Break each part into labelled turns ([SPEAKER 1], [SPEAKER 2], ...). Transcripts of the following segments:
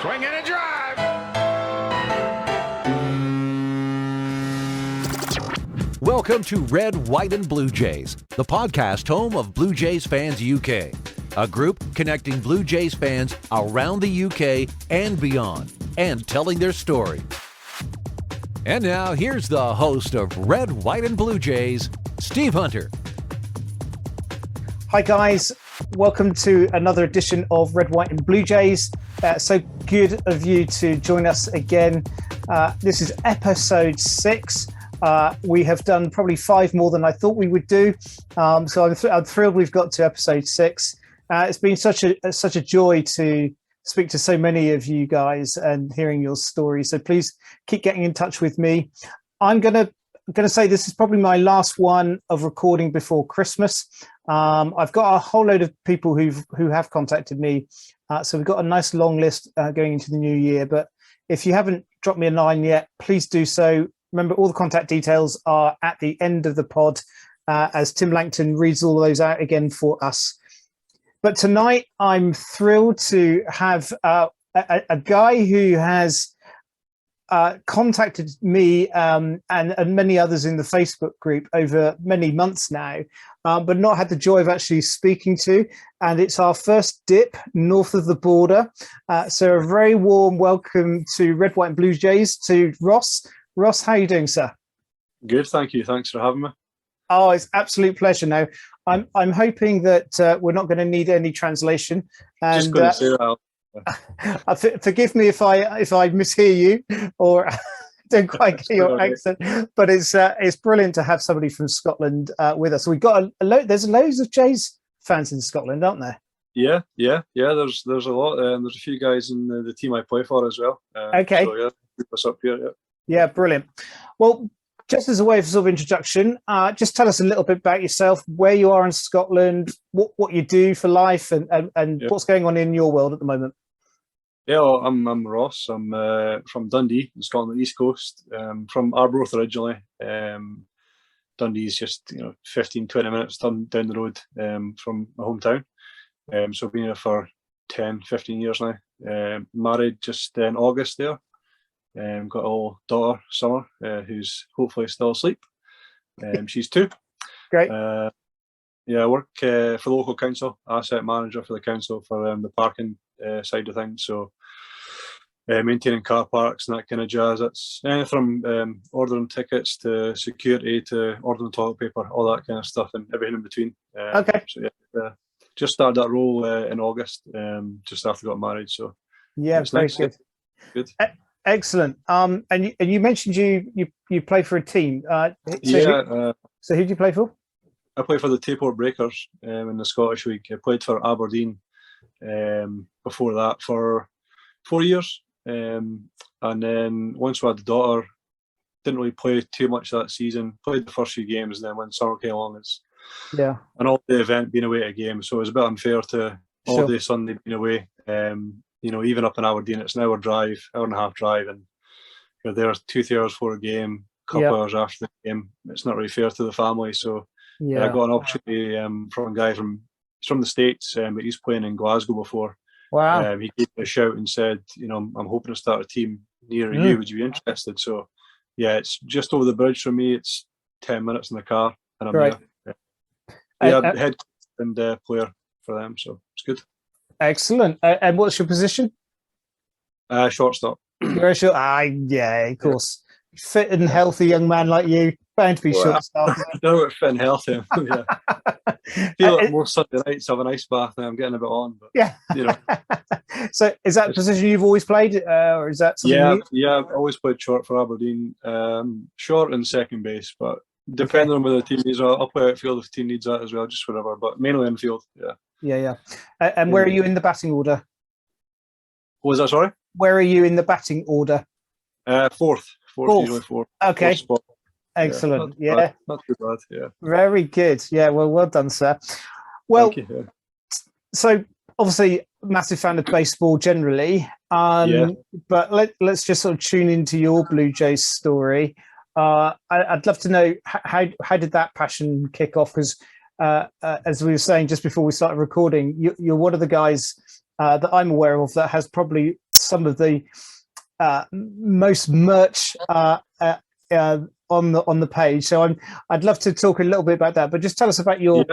[SPEAKER 1] Swing and a drive.
[SPEAKER 2] Welcome to Red, White, and Blue Jays, the podcast home of Blue Jays Fans UK, a group connecting Blue Jays fans around the UK and beyond, and telling their story. And now, here's the host of Red, White, and Blue Jays, Steve Hunter.
[SPEAKER 3] Hi guys, welcome to another edition of Red, White and Blue Jays. So good of you to join us again. This is episode 6. We have done probably 5 more than I thought we would do. So I'm thrilled we've got to episode 6. It's been such a joy to speak to so many of you guys and hearing your stories. So please keep getting in touch with me. I'm gonna say this is probably my last one of recording before Christmas. I've got a whole load of people who have contacted me, so we've got a nice long list going into the new year. But if you haven't dropped me a line yet, please do so. Remember, all the contact details are at the end of the pod, as Tim Langton reads all of those out again for us. But tonight, I'm thrilled to have a guy who has contacted me and many others in the Facebook group over many months now, but not had the joy of actually speaking to. And it's our first dip north of the border. So a very warm welcome to Red, White and Blue Jays to Ross. Ross, how are you doing, sir?
[SPEAKER 4] Good, thank you. Thanks for having me.
[SPEAKER 3] Oh, it's absolute pleasure. Now, I'm hoping that we're not going to need any translation. And,
[SPEAKER 4] just going to say that.
[SPEAKER 3] Forgive me if I mishear you or don't quite get your accent, but it's brilliant to have somebody from Scotland with us. We've got there's loads of Jays fans in Scotland, aren't there?
[SPEAKER 4] Yeah. There's a lot. There's a few guys in the team I play for as well.
[SPEAKER 3] Okay.
[SPEAKER 4] So yeah, keep us up here. Yeah.
[SPEAKER 3] Yeah, brilliant. Well, just as a way of sort of introduction, just tell us a little bit about yourself, where you are in Scotland, what you do for life, and
[SPEAKER 4] Yeah.
[SPEAKER 3] what's going on in your world at the moment.
[SPEAKER 4] Yeah, well, I'm Ross. I'm from Dundee, in Scotland, the East Coast. From Arbroath originally. Dundee's just 15-20 minutes down the road from my hometown. So I've been here for 10-15 years now. Married just in August there. Got a little daughter, Summer, who's hopefully still asleep. She's 2.
[SPEAKER 3] Great.
[SPEAKER 4] I work for the local council, asset manager for the council for the parking side of things. So maintaining car parks and that kind of jazz. That's anything from ordering tickets to security to ordering toilet paper, all that kind of stuff, and everything in between.
[SPEAKER 3] Okay.
[SPEAKER 4] So just started that role in August, just after I got married. So
[SPEAKER 3] Yeah,
[SPEAKER 4] it's
[SPEAKER 3] very
[SPEAKER 4] nice.
[SPEAKER 3] good.
[SPEAKER 4] Good.
[SPEAKER 3] Excellent. And you mentioned you play for a team. So who do you play for?
[SPEAKER 4] I play for the Tayport Breakers in the Scottish League. I played for Aberdeen before that for 4 years. And then once we had the daughter, didn't really play too much that season. Played the first few games, and then when summer came along, it's an all-day event being away at a game. So it was a bit unfair to all-day Sunday being away. Even up in Aberdeen, it's an hour and a half drive, and you're there 2-3 hours before a game, a couple hours after the game. It's not really fair to the family. So I got an opportunity from a guy from the States, but he's playing in Glasgow before.
[SPEAKER 3] Wow.
[SPEAKER 4] He gave me a shout and said, I'm hoping to start a team near you. Would you be interested? So yeah, it's just over the bridge from me. It's 10 minutes in the car, and I'm there. I'm head and player for them, so it's good.
[SPEAKER 3] Excellent. And what's your position?
[SPEAKER 4] Shortstop.
[SPEAKER 3] You're a short. Yeah, of course. Fit and healthy young man like you, bound to be shortstop.
[SPEAKER 4] I don't know about fit and healthy. Yeah. Feel like most Sunday nights have an ice bath now. I'm getting a bit on, but
[SPEAKER 3] So is that a position you've always played, or is that something?
[SPEAKER 4] Yeah. I've always played short for Aberdeen. Short and second base, but depending on where the team needs, I'll play outfield if the team needs that as well, just whatever. But mainly infield.
[SPEAKER 3] Yeah. And where are you in the batting order?
[SPEAKER 4] What was that? Sorry.
[SPEAKER 3] Where are you in the batting order?
[SPEAKER 4] Fourth. Usually fourth.
[SPEAKER 3] Okay.
[SPEAKER 4] Fourth spot.
[SPEAKER 3] Excellent.
[SPEAKER 4] Not too bad. Yeah.
[SPEAKER 3] Very good. Yeah. Well done, sir. Well,
[SPEAKER 4] thank you.
[SPEAKER 3] So obviously, massive fan of baseball generally. But let's just sort of tune into your Blue Jays story. I'd love to know how did that passion kick off? Because as we were saying just before we started recording, you're one of the guys that I'm aware of that has probably some of the most merch on the page. So I'd love to talk a little bit about that. But just tell us about your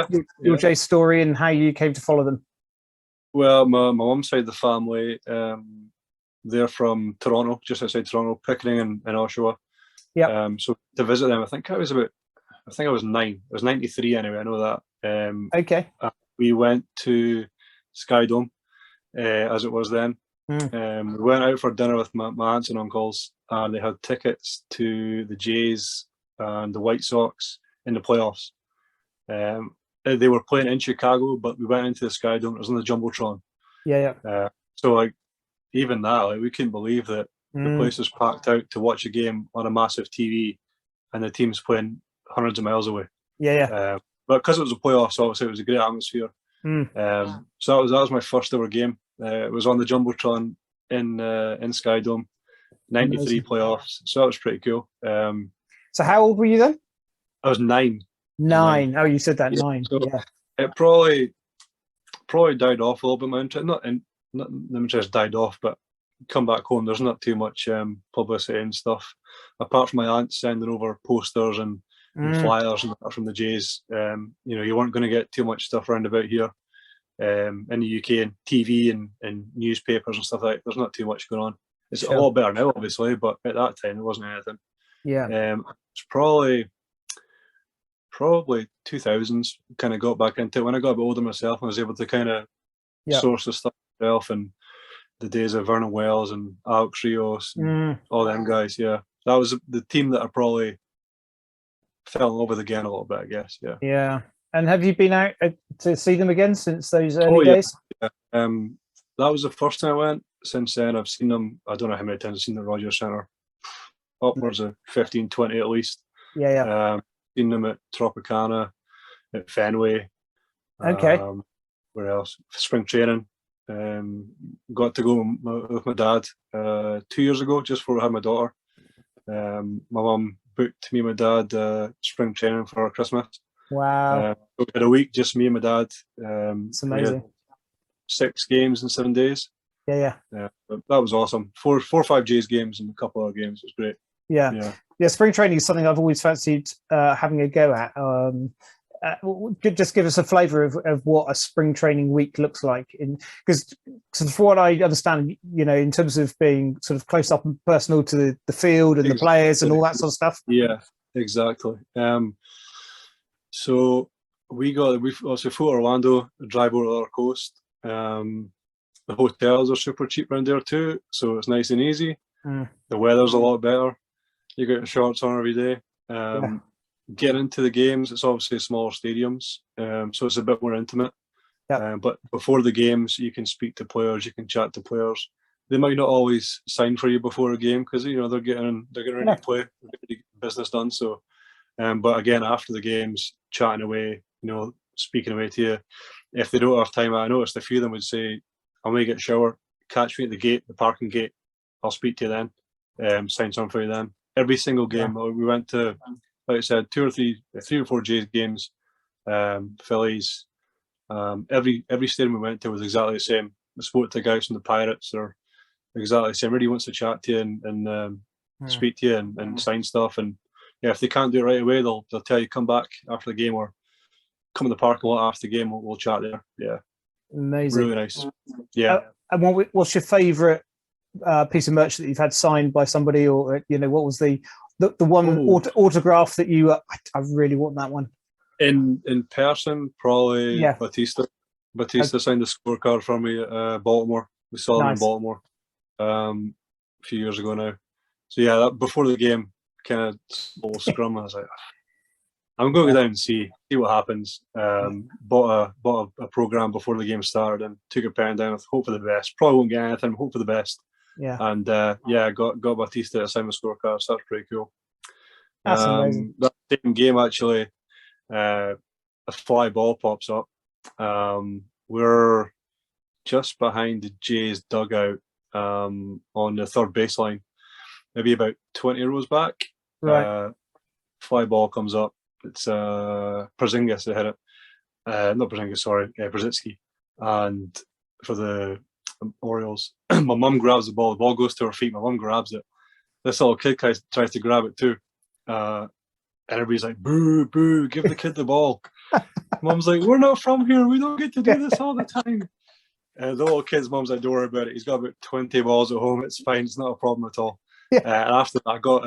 [SPEAKER 3] Jay story and how you came to follow them.
[SPEAKER 4] Well, my mum's side of the family, they're from Toronto, just outside Toronto, Pickering and Oshawa.
[SPEAKER 3] Yeah.
[SPEAKER 4] So to visit them, I think I was 9. I was 93 anyway. I know that.
[SPEAKER 3] Okay.
[SPEAKER 4] We went to Sky Dome, as it was then. We went out for dinner with my aunts and uncles, and they had tickets to the Jays and the White Sox in the playoffs. They were playing in Chicago, but we went into the Sky Dome. It was on the Jumbotron.
[SPEAKER 3] Yeah.
[SPEAKER 4] So even that, we couldn't believe that the place was packed out to watch a game on a massive TV, and the team's playing hundreds of miles away.
[SPEAKER 3] Yeah.
[SPEAKER 4] But because it was a playoffs, obviously it was a great atmosphere. So that was my first ever game. It was on the Jumbotron in Sky Dome, 93
[SPEAKER 3] Amazing.
[SPEAKER 4] Playoffs. So that was pretty cool.
[SPEAKER 3] So how old were you then?
[SPEAKER 4] I was 9.
[SPEAKER 3] 9. Oh, you said that, 9.
[SPEAKER 4] So
[SPEAKER 3] yeah.
[SPEAKER 4] It probably died off a little bit. My interest, not the interest died off, but come back home, there's not too much publicity and stuff, apart from my aunt sending over posters and flyers and from the Jays. You weren't going to get too much stuff around about here in the UK, and TV and newspapers and stuff like that. There's not too much going on. It's a lot better now, obviously, but at that time it wasn't anything.
[SPEAKER 3] Yeah.
[SPEAKER 4] It's probably 2000s kind of got back into it. When I got a bit older myself, I was able to kind of source the stuff myself, and the days of Vernon Wells and Alex Rios and all them guys. Yeah, that was the team that I probably fell in love with again a little bit, I guess.
[SPEAKER 3] Yeah. And have you been out to see them again since those early days?
[SPEAKER 4] Yeah. That was the first time I went. Since then, I've seen them, I don't know how many times I've seen the Rogers Centre, upwards of 15, 20 at least.
[SPEAKER 3] Yeah.
[SPEAKER 4] Seen them at Tropicana, at Fenway.
[SPEAKER 3] Okay.
[SPEAKER 4] Where else? Spring training. Got to go with my dad 2 years ago, just before I had my daughter. My mum booked me and my dad spring training for our Christmas.
[SPEAKER 3] Wow.
[SPEAKER 4] We had a week, just me and my dad.
[SPEAKER 3] It's amazing.
[SPEAKER 4] 6 games in 7 days.
[SPEAKER 3] Yeah.
[SPEAKER 4] But that was awesome. 4 or 5 Jays games and a couple of games. It was great.
[SPEAKER 3] Yeah. Spring training is something I've always fancied having a go at. Just give us a flavour of what a spring training week looks like, because from what I understand, in terms of being sort of close up and personal to the field and the players and all that sort of stuff.
[SPEAKER 4] Yeah, exactly. So we also flew Orlando, drive over the other coast. The hotels are super cheap around there too, so it's nice and easy. The weather's a lot better. You got your shorts on every day. Getting into the games, it's obviously smaller stadiums, so it's a bit more intimate. But before the games, you can speak to players, you can chat to players. They might not always sign for you before a game because they're getting ready to play, getting business done. So, but again, after the games, chatting away, speaking away to you. If they don't have time, I noticed a few of them would say, "I'm going to get a shower, catch me at the parking gate. I'll speak to you then. Sign something for you then." Every single game we went to, like I said, 3 or 4 Jays games, Phillies. Every stadium we went to was exactly the same. The spoke to guys from the Pirates are exactly the same. Everybody wants to chat to you and speak to you and sign stuff. And if they can't do it right away, they'll tell you come back after the game or come in the parking lot after the game. We'll chat there. Yeah,
[SPEAKER 3] amazing,
[SPEAKER 4] really nice. Yeah.
[SPEAKER 3] And what's your favourite piece of merch that you've had signed by somebody, or what was the one autograph that you I really want that one
[SPEAKER 4] in person? Probably Batista. Signed a scorecard for me at Baltimore. We saw him in Baltimore a few years ago now. So that before the game, kind of little scrum, I was like, I'm going to go down and see what happens. Bought a program before the game started and took a pen down with hope for the best. Probably won't get anything, hope for the best. And got Batista to sign my scorecard, so that's pretty cool.
[SPEAKER 3] That's amazing.
[SPEAKER 4] That same game actually, a fly ball pops up. We're just behind the Jays dugout on the third baseline, maybe about 20 rows back.
[SPEAKER 3] Right.
[SPEAKER 4] Fly ball comes up. It's Porzingis that hit it. Not Porzingis, sorry, Brzezinski. And for the the Orioles. My mum grabs the ball goes to her feet, my mum grabs it. This little kid tries to grab it too. Everybody's like, boo, boo, give the kid the ball. Mum's like, we're not from here, we don't get to do this all the time. The little kid's mum's like, don't worry about it. He's got about 20 balls at home. It's fine. It's not a problem at all.
[SPEAKER 3] Yeah.
[SPEAKER 4] And after that, I got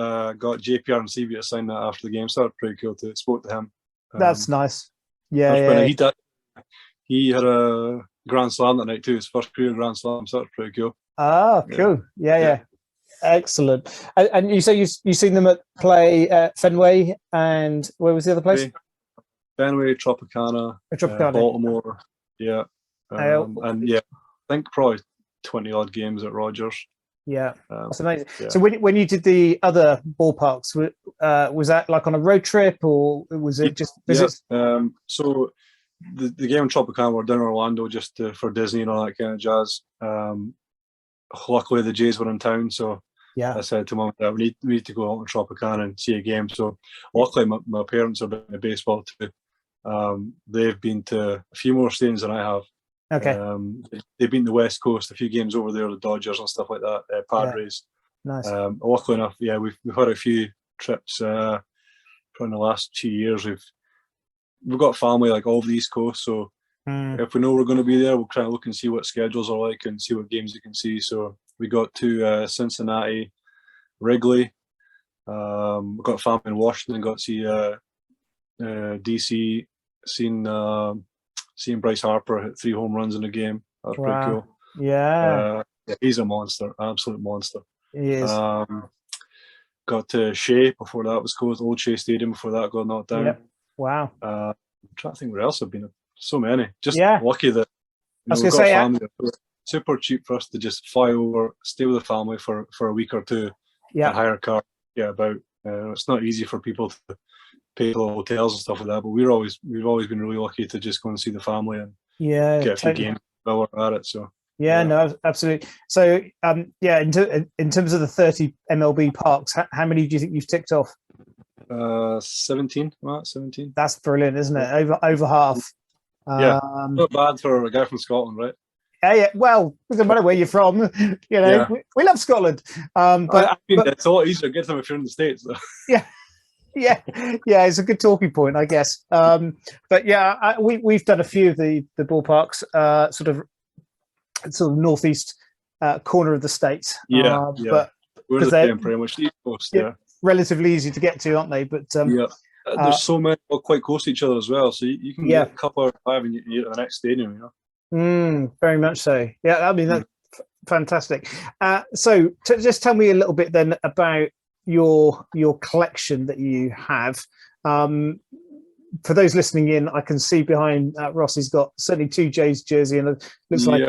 [SPEAKER 4] JPR and CB to sign that after the game. So that was pretty cool to spoke to him.
[SPEAKER 3] That's nice. Yeah.
[SPEAKER 4] He had a Grand Slam that night too. His first career Grand Slam. So that's pretty cool.
[SPEAKER 3] Ah, cool. Yeah. Excellent. And you say you've seen them play at Fenway, and where was the other place?
[SPEAKER 4] Fenway, Tropicana, Baltimore. Yeah. And yeah, I think probably 20 odd games at Rogers.
[SPEAKER 3] Yeah, that's amazing.
[SPEAKER 4] Yeah.
[SPEAKER 3] So when you did the other ballparks, was that like on a road trip, or was it just visits?
[SPEAKER 4] Yeah. So the game in Tropicana, we're down in Orlando just for Disney and all that kind of jazz. Luckily, the Jays were in town, so I said to Mum that we need to go out to Tropicana and see a game. So luckily, my parents have been to baseball too. They've been to a few more stadiums than I have.
[SPEAKER 3] Okay.
[SPEAKER 4] They've been to the West Coast, a few games over there, the Dodgers and stuff like that, Padres.
[SPEAKER 3] Yeah. Nice.
[SPEAKER 4] Luckily enough, yeah, we've had a few trips probably in the last 2 years. We've got family like all over the East Coast, so if we know we're going to be there, we'll try and look and see what schedules are like and see what games we can see. So we got to Cincinnati, Wrigley. We got family in Washington. Got to see DC. Seeing Bryce Harper hit 3 home runs in a game. That was pretty cool.
[SPEAKER 3] Yeah.
[SPEAKER 4] He's a monster, absolute monster.
[SPEAKER 3] He is.
[SPEAKER 4] Got to Shea before that was closed, Old Shea Stadium before that got knocked down.
[SPEAKER 3] Yep. Wow.
[SPEAKER 4] I'm trying to think where else I've been. So many. Just lucky that
[SPEAKER 3] I was going to say,
[SPEAKER 4] family. Super cheap for us to just fly over, stay with the family for a week or two, and hire a car, get about. It's not easy for people to pay for hotels and stuff like that, but we've always been really lucky to just go and see the family and get a few games while we're at it. So
[SPEAKER 3] no, absolutely. So in terms of the 30 MLB parks, how many do you think you've ticked off?
[SPEAKER 4] 17. 17.
[SPEAKER 3] That's brilliant, isn't it? Over half.
[SPEAKER 4] Not bad for a guy from Scotland, right?
[SPEAKER 3] Yeah. Well, it doesn't matter where you're from. We love Scotland. But
[SPEAKER 4] it's a lot easier to get them if you're in the States, though.
[SPEAKER 3] Yeah, it's a good talking point, I guess. But yeah, we've done a few of the ballparks, sort of northeast corner of the state. But
[SPEAKER 4] we're the same pretty much. East Coast,
[SPEAKER 3] relatively easy to get to, aren't they? But
[SPEAKER 4] there's so many quite close to each other as well, so you can get a couple of 5 and you're at the next stadium.
[SPEAKER 3] Very much so. Yeah, I mean that's fantastic. So just tell me a little bit then about your collection that you have. For those listening in, I can see behind Ross, he's got certainly 2 Jays jersey, and it looks like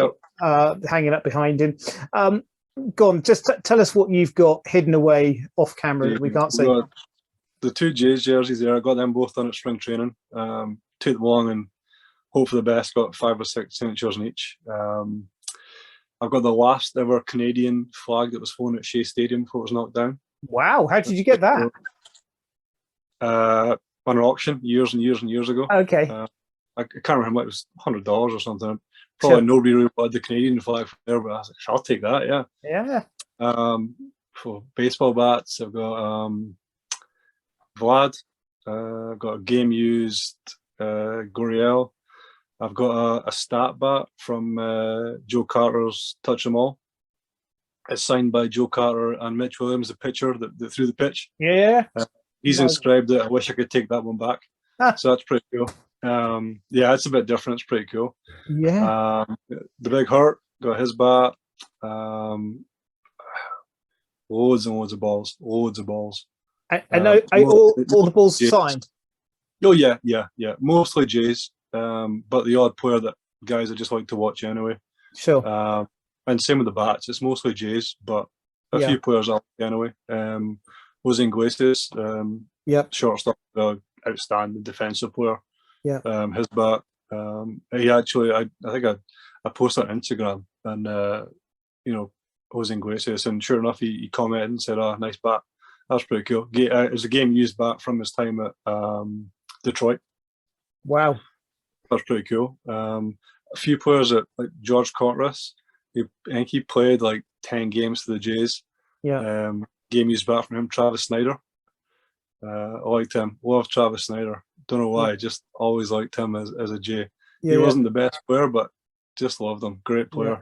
[SPEAKER 3] hanging up behind him. Go on, just tell us what you've got hidden away off camera that we can't see.
[SPEAKER 4] The 2 Jays jerseys there, I got them both done at spring training. Took them along and hope for the best. Got 5 or 6 signatures in each. I've got the last ever Canadian flag that was flown at Shea Stadium before it was knocked down.
[SPEAKER 3] Wow, how did you get that?
[SPEAKER 4] On an auction years and years and years ago.
[SPEAKER 3] Okay.
[SPEAKER 4] I can't remember, it was $100 or something. Probably nobody really wanted the Canadian flag from there, but I was like, I'll take that,
[SPEAKER 3] Yeah.
[SPEAKER 4] For baseball bats, I've got Vlad. I've got a game used Goriel. I've got a stat bat from Joe Carter's Touch 'Em All. It's signed by Joe Carter and Mitch Williams, the pitcher that threw the pitch.
[SPEAKER 3] Yeah.
[SPEAKER 4] He's inscribed it. I wish I could take that one back. So that's pretty cool. It's a bit different. It's pretty cool.
[SPEAKER 3] Yeah.
[SPEAKER 4] The Big Hurt, got his bat. Loads and loads of balls. Loads of balls.
[SPEAKER 3] I know all the balls
[SPEAKER 4] Jays.
[SPEAKER 3] signed.
[SPEAKER 4] Oh, yeah. Mostly Jays, but the odd player that guys I just like to watch anyway.
[SPEAKER 3] Sure.
[SPEAKER 4] And same with the bats. It's mostly Jays, but a few players I like anyway. Jose Iglesias, shortstop, outstanding defensive player. Yeah. His bat. He actually, I think I posted on Instagram, and Jose Iglesias, and sure enough, he commented and said, "Oh, nice bat." That's pretty cool. It was a game used bat from his time at Detroit.
[SPEAKER 3] Wow.
[SPEAKER 4] That's pretty cool. A few players like George Contreras, I think he played like 10 games for the Jays.
[SPEAKER 3] Yeah.
[SPEAKER 4] Game used bat from him, Travis Snyder. I liked him. Love Travis Snyder. Don't know why.
[SPEAKER 3] Yeah.
[SPEAKER 4] Just always liked him as a Jay.
[SPEAKER 3] Yeah,
[SPEAKER 4] He wasn't the best player, but just loved him. Great
[SPEAKER 3] yeah.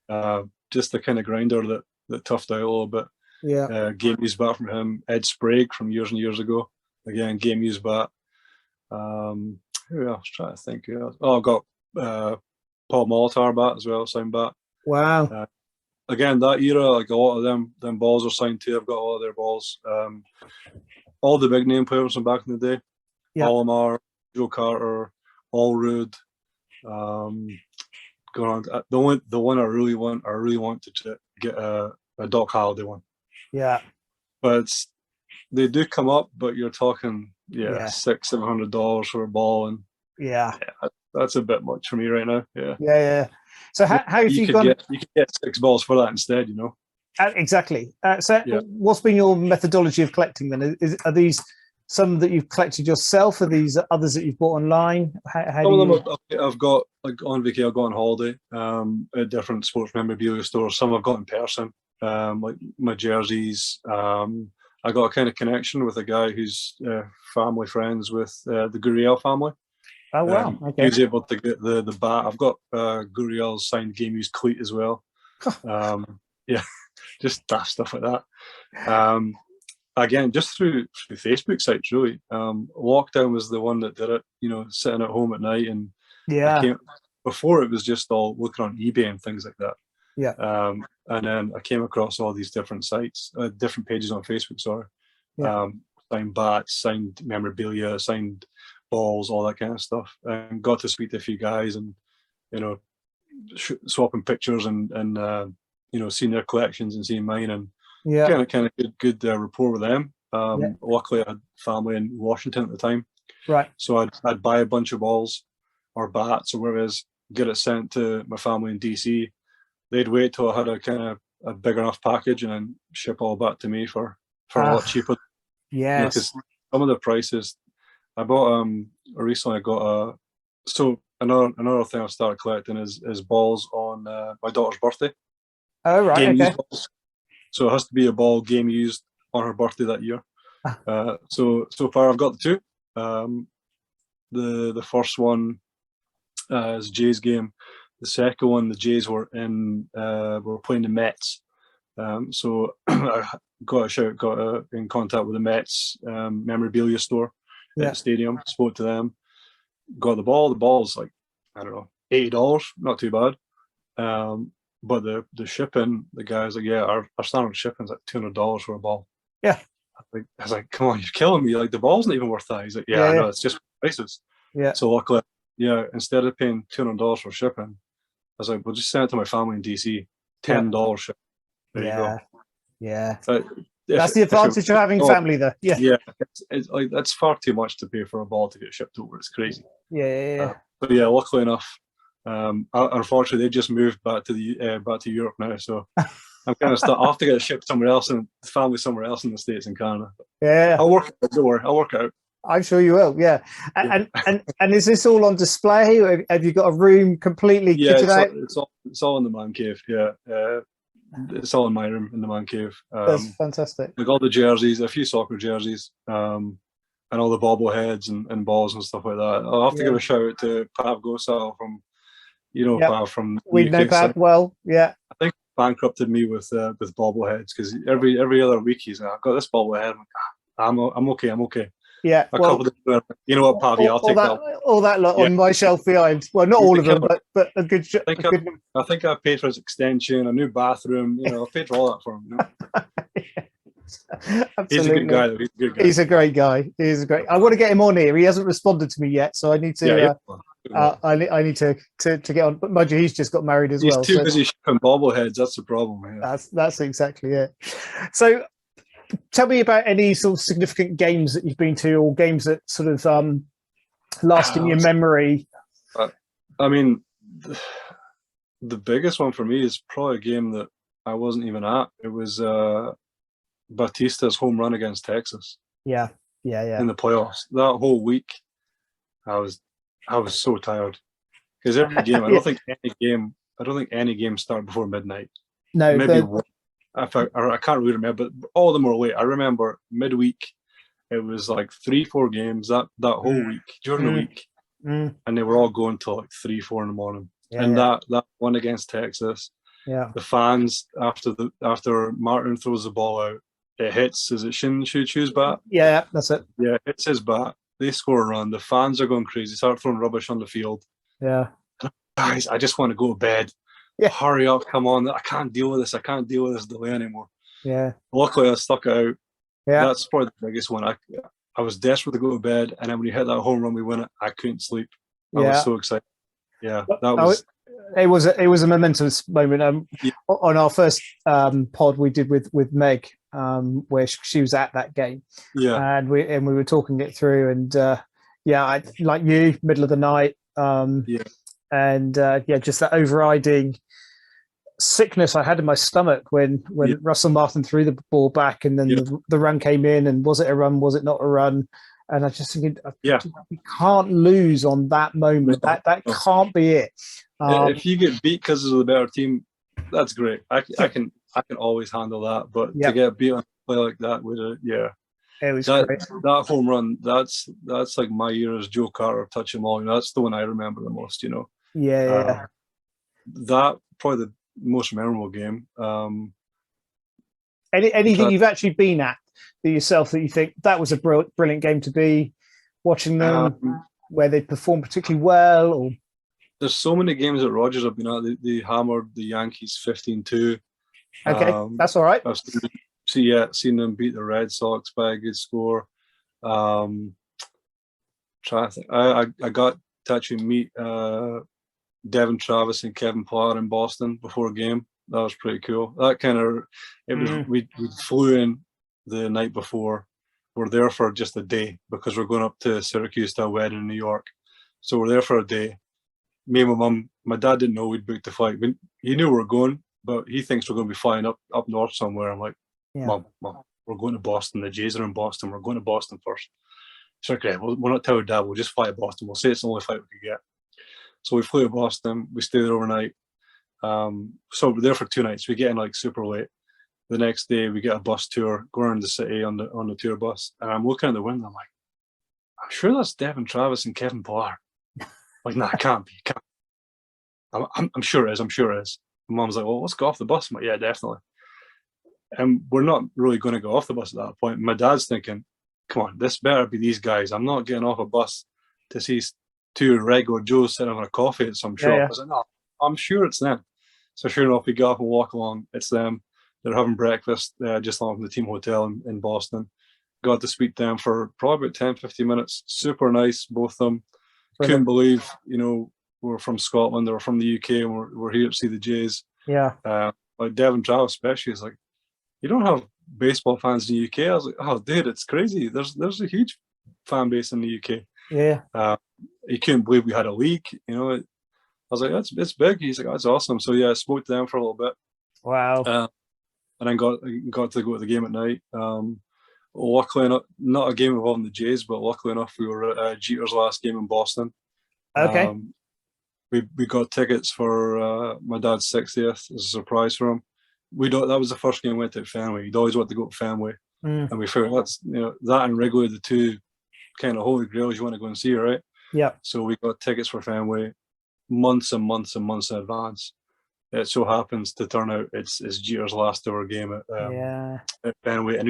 [SPEAKER 4] player. Just the kind of grinder that toughed out a little bit.
[SPEAKER 3] Yeah.
[SPEAKER 4] Game used bat from him. Ed Sprague from years and years ago. Again, game used bat. Who else? Trying to think. Who else? Oh, I've got Paul Molitor bat as well, signed bat.
[SPEAKER 3] Wow.
[SPEAKER 4] Again, that era, like a lot of them balls are signed too. I've got a lot of their balls. All the big name players from back in the day.
[SPEAKER 3] Yeah.
[SPEAKER 4] Alomar, Joe Carter, Allrood. Going on. The one I really want to get a Doc Halliday one.
[SPEAKER 3] Yeah.
[SPEAKER 4] But they do come up, but you're talking
[SPEAKER 3] Yeah.
[SPEAKER 4] $600-700 for a ball, and
[SPEAKER 3] Yeah.
[SPEAKER 4] that's a bit much for me right now. Yeah.
[SPEAKER 3] Yeah. So how have you gone?
[SPEAKER 4] You could get 6 balls for that instead, you know.
[SPEAKER 3] Exactly. So what's been your methodology of collecting then? Are these some that you've collected yourself? Are these others that you've bought online? How
[SPEAKER 4] Some
[SPEAKER 3] do
[SPEAKER 4] of
[SPEAKER 3] you...
[SPEAKER 4] them I've got like on vacation, I've got on holiday at different sports memorabilia stores. Some I've got in person, like my jerseys. I got a kind of connection with a guy who's family friends with the Gurriel family.
[SPEAKER 3] Oh wow! Okay.
[SPEAKER 4] He was able to get the bat. I've got Gurriel's signed game used cleat as well. Yeah, just daft stuff like that. Again, just through Facebook sites, really. Lockdown was the one that did it. You know, sitting at home at night, and before it was just all looking on eBay and things like that.
[SPEAKER 3] Yeah.
[SPEAKER 4] And then I came across all these different sites, different pages on Facebook. Sorry.
[SPEAKER 3] Yeah.
[SPEAKER 4] Signed bats, signed memorabilia, signed balls, all that kind of stuff, and got to speak to a few guys, and you know, swapping pictures and you know, seeing their collections and seeing mine, and kind of good rapport with them. Luckily, I had family in Washington at the time,
[SPEAKER 3] right?
[SPEAKER 4] So I'd buy a bunch of balls or bats or whatever it is, get it sent to my family in DC. They'd wait till I had a kind of a big enough package and then ship all back to me for a lot cheaper.
[SPEAKER 3] Yes.
[SPEAKER 4] Because some of the prices, I bought recently I got so another thing I've started collecting is balls on my daughter's birthday.
[SPEAKER 3] Oh right,
[SPEAKER 4] game
[SPEAKER 3] okay.
[SPEAKER 4] used balls. So it has to be a ball game used on her birthday that year. So far I've got the 2. The first one is Jays game. The second one, the Jays were playing the Mets. So I got in contact with the Mets memorabilia store at the stadium. Spoke to them, got the ball. The ball's like, I don't know, $80, not too bad. But the shipping, the guy's like, yeah, our standard shipping's like $200 for a ball.
[SPEAKER 3] Yeah.
[SPEAKER 4] I was like, come on, you're killing me. Like the ball's not even worth that. He's like, yeah, I know, it's just prices.
[SPEAKER 3] Yeah.
[SPEAKER 4] So luckily, instead of paying $200 for shipping, I was like, we'll just send it to my family in DC. $10 shipping. There you go.
[SPEAKER 3] Yeah. That's the advantage of having family there. Yeah.
[SPEAKER 4] Yeah. It's like that's far too much to pay for a ball to get shipped over. It's crazy.
[SPEAKER 3] Yeah.
[SPEAKER 4] But yeah, luckily enough, unfortunately they just moved back to Europe now. So I'm kind of stuck. I'll have to get it shipped somewhere else and family somewhere else in the States and Canada.
[SPEAKER 3] Yeah.
[SPEAKER 4] I'll work it out. Don't worry. I'll work it out.
[SPEAKER 3] I'm sure you will. Yeah. And is this all on display? Or have you got a room completely kitted out?
[SPEAKER 4] It's all in the man cave. Yeah. It's all in my room in the man cave.
[SPEAKER 3] That's fantastic.
[SPEAKER 4] Like all the jerseys, a few soccer jerseys, and all the bobbleheads and balls and stuff like that. I'll have to give a shout out to Pav Gosal from, Pav from.
[SPEAKER 3] We know Pav well. Yeah.
[SPEAKER 4] I think he bankrupted me with bobbleheads because every other week he's like, I've got this bobblehead. I'm okay. I'm okay.
[SPEAKER 3] Yeah,
[SPEAKER 4] you know what, Pavi, I'll take that.
[SPEAKER 3] All that lot on my shelf behind. Well, not all of them, but a good.
[SPEAKER 4] I think I paid for his extension, a new bathroom. I paid for all that for him.
[SPEAKER 3] Absolutely.
[SPEAKER 4] He's a good guy. Though.
[SPEAKER 3] He's a great guy. He's a great. I want to get him on here. He hasn't responded to me yet, so I need to. I need to get on. But mind you, he's just got married as well.
[SPEAKER 4] He's too busy shipping bobbleheads. That's the problem.
[SPEAKER 3] Yeah. That's exactly it. So. Tell me about any sort of significant games that you've been to, or games that sort of last in your memory.
[SPEAKER 4] I mean, the biggest one for me is probably a game that I wasn't even at. It was Batista's home run against Texas.
[SPEAKER 3] Yeah.
[SPEAKER 4] In the playoffs, that whole week, I was so tired because every game. I don't think any game I don't think any games start before midnight.
[SPEAKER 3] No,
[SPEAKER 4] Maybe one, I can't really remember, but all of them were late. I remember midweek, it was like 3-4 games that whole week during the week, and they were all going till like 3-4 in the morning. And that one against Texas, the fans after Martin throws the ball out, it hits. Is it Chu's bat?
[SPEAKER 3] Yeah, that's it.
[SPEAKER 4] Yeah, it hits his bat. They score a run. The fans are going crazy. Start throwing rubbish on the field.
[SPEAKER 3] Yeah.
[SPEAKER 4] Guys, I just want to go to bed.
[SPEAKER 3] Yeah.
[SPEAKER 4] Hurry up, come on. I can't deal with this. I can't deal with this delay anymore.
[SPEAKER 3] Yeah.
[SPEAKER 4] Luckily, I stuck it out.
[SPEAKER 3] Yeah.
[SPEAKER 4] That's probably the biggest one. I was desperate to go to bed, and then when you hit that home run, we win it. I couldn't sleep. I was so excited. Yeah, that was.
[SPEAKER 3] It was a momentous moment. On our first pod we did with Meg, where she was at that game.
[SPEAKER 4] Yeah,
[SPEAKER 3] and we were talking it through, and I, like you, middle of the night. And just that overriding sickness I had in my stomach when Russell Martin threw the ball back, and then the run came in, and was it a run? Was it not a run? And I just thinking, we can't lose on that moment. That can't be it.
[SPEAKER 4] If you get beat because of the better team, that's great. I can always handle that. But to get beat on a play like that with
[SPEAKER 3] it was
[SPEAKER 4] great. That home run, that's like my year as Joe Carter, touch them all. That's the one I remember the most. That probably the most memorable game.
[SPEAKER 3] Anything you've actually been at yourself that you think that was a brilliant game to be watching them, where they performed particularly well? Or
[SPEAKER 4] there's so many games at Rogers I've been at. They hammered the Yankees 15-2.
[SPEAKER 3] Okay, that's all right.
[SPEAKER 4] I've seen them beat the Red Sox by a good score. Trying to think. I got to actually meet Devin Travis and Kevin Pillar in Boston before a game. That was pretty cool. That kind of we flew in the night before. We're there for just a day because we're going up to Syracuse to a wedding in New York. So we're there for a day. Me and my mum, my dad didn't know we'd booked the flight. He knew we were going, but he thinks we're going to be flying up north somewhere. I'm like, Mom, we're going to Boston. The Jays are in Boston. We're going to Boston first. She's like, okay, we'll not tell Dad. We'll just fly to Boston. We'll say it's the only flight we could get. So we flew to Boston. We stayed there overnight. So we're there for 2 nights. We get in like super late. The next day we get a bus tour, go around the city on the tour bus, and I'm looking at the window. I'm like, I'm sure that's Devin Travis and Kevin Pillar. Like, nah, it can't be. It can't. I'm sure it is. I'm sure it is. My Mom's like, well, let's go off the bus. I'm like, yeah, definitely. And we're not really going to go off the bus at that point. My dad's thinking, come on, this better be these guys. I'm not getting off a bus to see 2 regular Joes sitting having a coffee at some shop. I was like, no, I'm sure it's them. So sure enough, we go up and walk along. It's them. They're having breakfast just along from the team hotel in Boston. Got to speak to them for probably about 10-15 minutes. Super nice, both of them. Couldn't believe, we're from Scotland, or from the UK, and we're here to see the Jays.
[SPEAKER 3] Yeah.
[SPEAKER 4] Like Devin Travis especially is like, you don't have baseball fans in the UK. I was like, oh, dude, it's crazy. There's a huge fan base in the UK.
[SPEAKER 3] Yeah.
[SPEAKER 4] He couldn't believe we had a league. I was like, it's big. He's like, that's awesome. So yeah, I spoke to them for a little bit.
[SPEAKER 3] Wow.
[SPEAKER 4] And then got to go to the game at night. Luckily not a game involving the Jays, but luckily enough, we were at Jeter's last game in Boston.
[SPEAKER 3] Okay.
[SPEAKER 4] We got tickets for my dad's 60th as a surprise for him. That was the first game we went to at Fenway. He'd always wanted to go to Fenway, and we figured that's that and Wrigley, the 2 kind of holy grails you want to go and see, right?
[SPEAKER 3] Yeah.
[SPEAKER 4] So we got tickets for Fenway months and months and months in advance. It so happens to turn out it's Jeter's last ever game at Fenway, and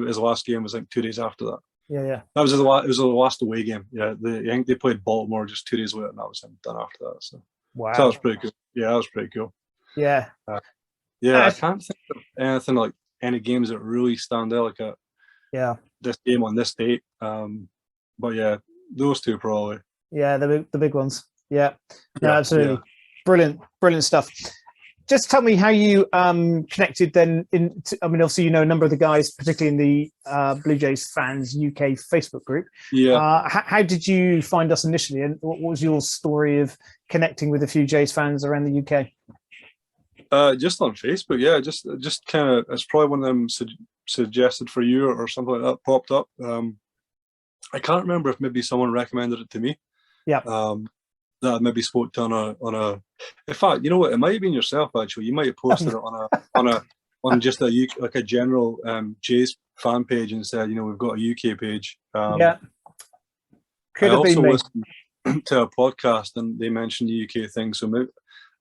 [SPEAKER 4] his last game was like 2 days after that.
[SPEAKER 3] Yeah.
[SPEAKER 4] That was it was the last away game. Yeah, I think they played Baltimore just 2 days later, and that was him done after that. So
[SPEAKER 3] wow,
[SPEAKER 4] so that was pretty cool. Yeah, that was pretty cool.
[SPEAKER 3] Yeah.
[SPEAKER 4] I can't think of anything like any games that really stand out like this game on this date. But yeah, those 2 probably.
[SPEAKER 3] Yeah, the big ones. Yeah. No, absolutely. Yeah. Brilliant stuff. Just tell me how you connected then. Obviously, a number of the guys, particularly in the Blue Jays Fans UK Facebook group.
[SPEAKER 4] Yeah.
[SPEAKER 3] How did you find us initially, and what was your story of connecting with a few Jays fans around the UK?
[SPEAKER 4] Just on Facebook, yeah. Just kind of, it's probably one of them suggested for you or something like that popped up. I can't remember if maybe someone recommended it to me.
[SPEAKER 3] Yeah.
[SPEAKER 4] that I maybe spoke to on a. In fact, you know what? It might have been yourself actually. You might have posted it on just a like a general Jays fan page and said, we've got a UK page.
[SPEAKER 3] Yeah,
[SPEAKER 4] I
[SPEAKER 3] could have
[SPEAKER 4] also
[SPEAKER 3] been me.
[SPEAKER 4] listened to a podcast and they mentioned the UK thing. So maybe,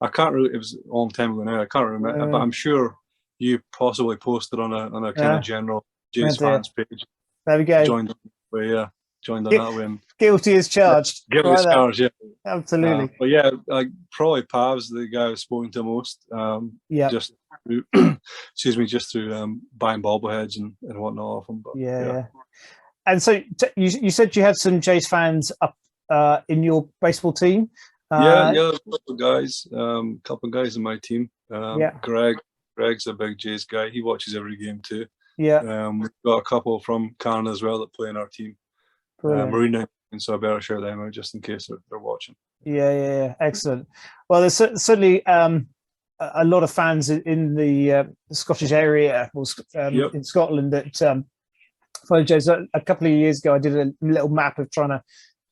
[SPEAKER 4] I can't really. It was a long time ago now. I can't remember, but I'm sure you possibly posted on a kind of general Jays fans page.
[SPEAKER 3] There we go.
[SPEAKER 4] Joined on that way. And
[SPEAKER 3] Guilty as charged.
[SPEAKER 4] guilty as charged, yeah.
[SPEAKER 3] Absolutely.
[SPEAKER 4] But yeah, like probably Pav's the guy I've spoken to most. Just through, excuse me, just through buying bobbleheads and whatnot off them. But,
[SPEAKER 3] yeah. And so you said you had some Jays fans up in your baseball team.
[SPEAKER 4] A couple of guys in my team. Greg's a big Jays guy. He watches every game too.
[SPEAKER 3] Yeah.
[SPEAKER 4] We've got a couple from Canada as well that play in our team. Marnie, and so I better shout them out just in case they're watching.
[SPEAKER 3] Yeah. Excellent. Well, there's certainly a lot of fans in the Scottish area, in Scotland that follow Jays. A couple of years ago, I did a little map of trying to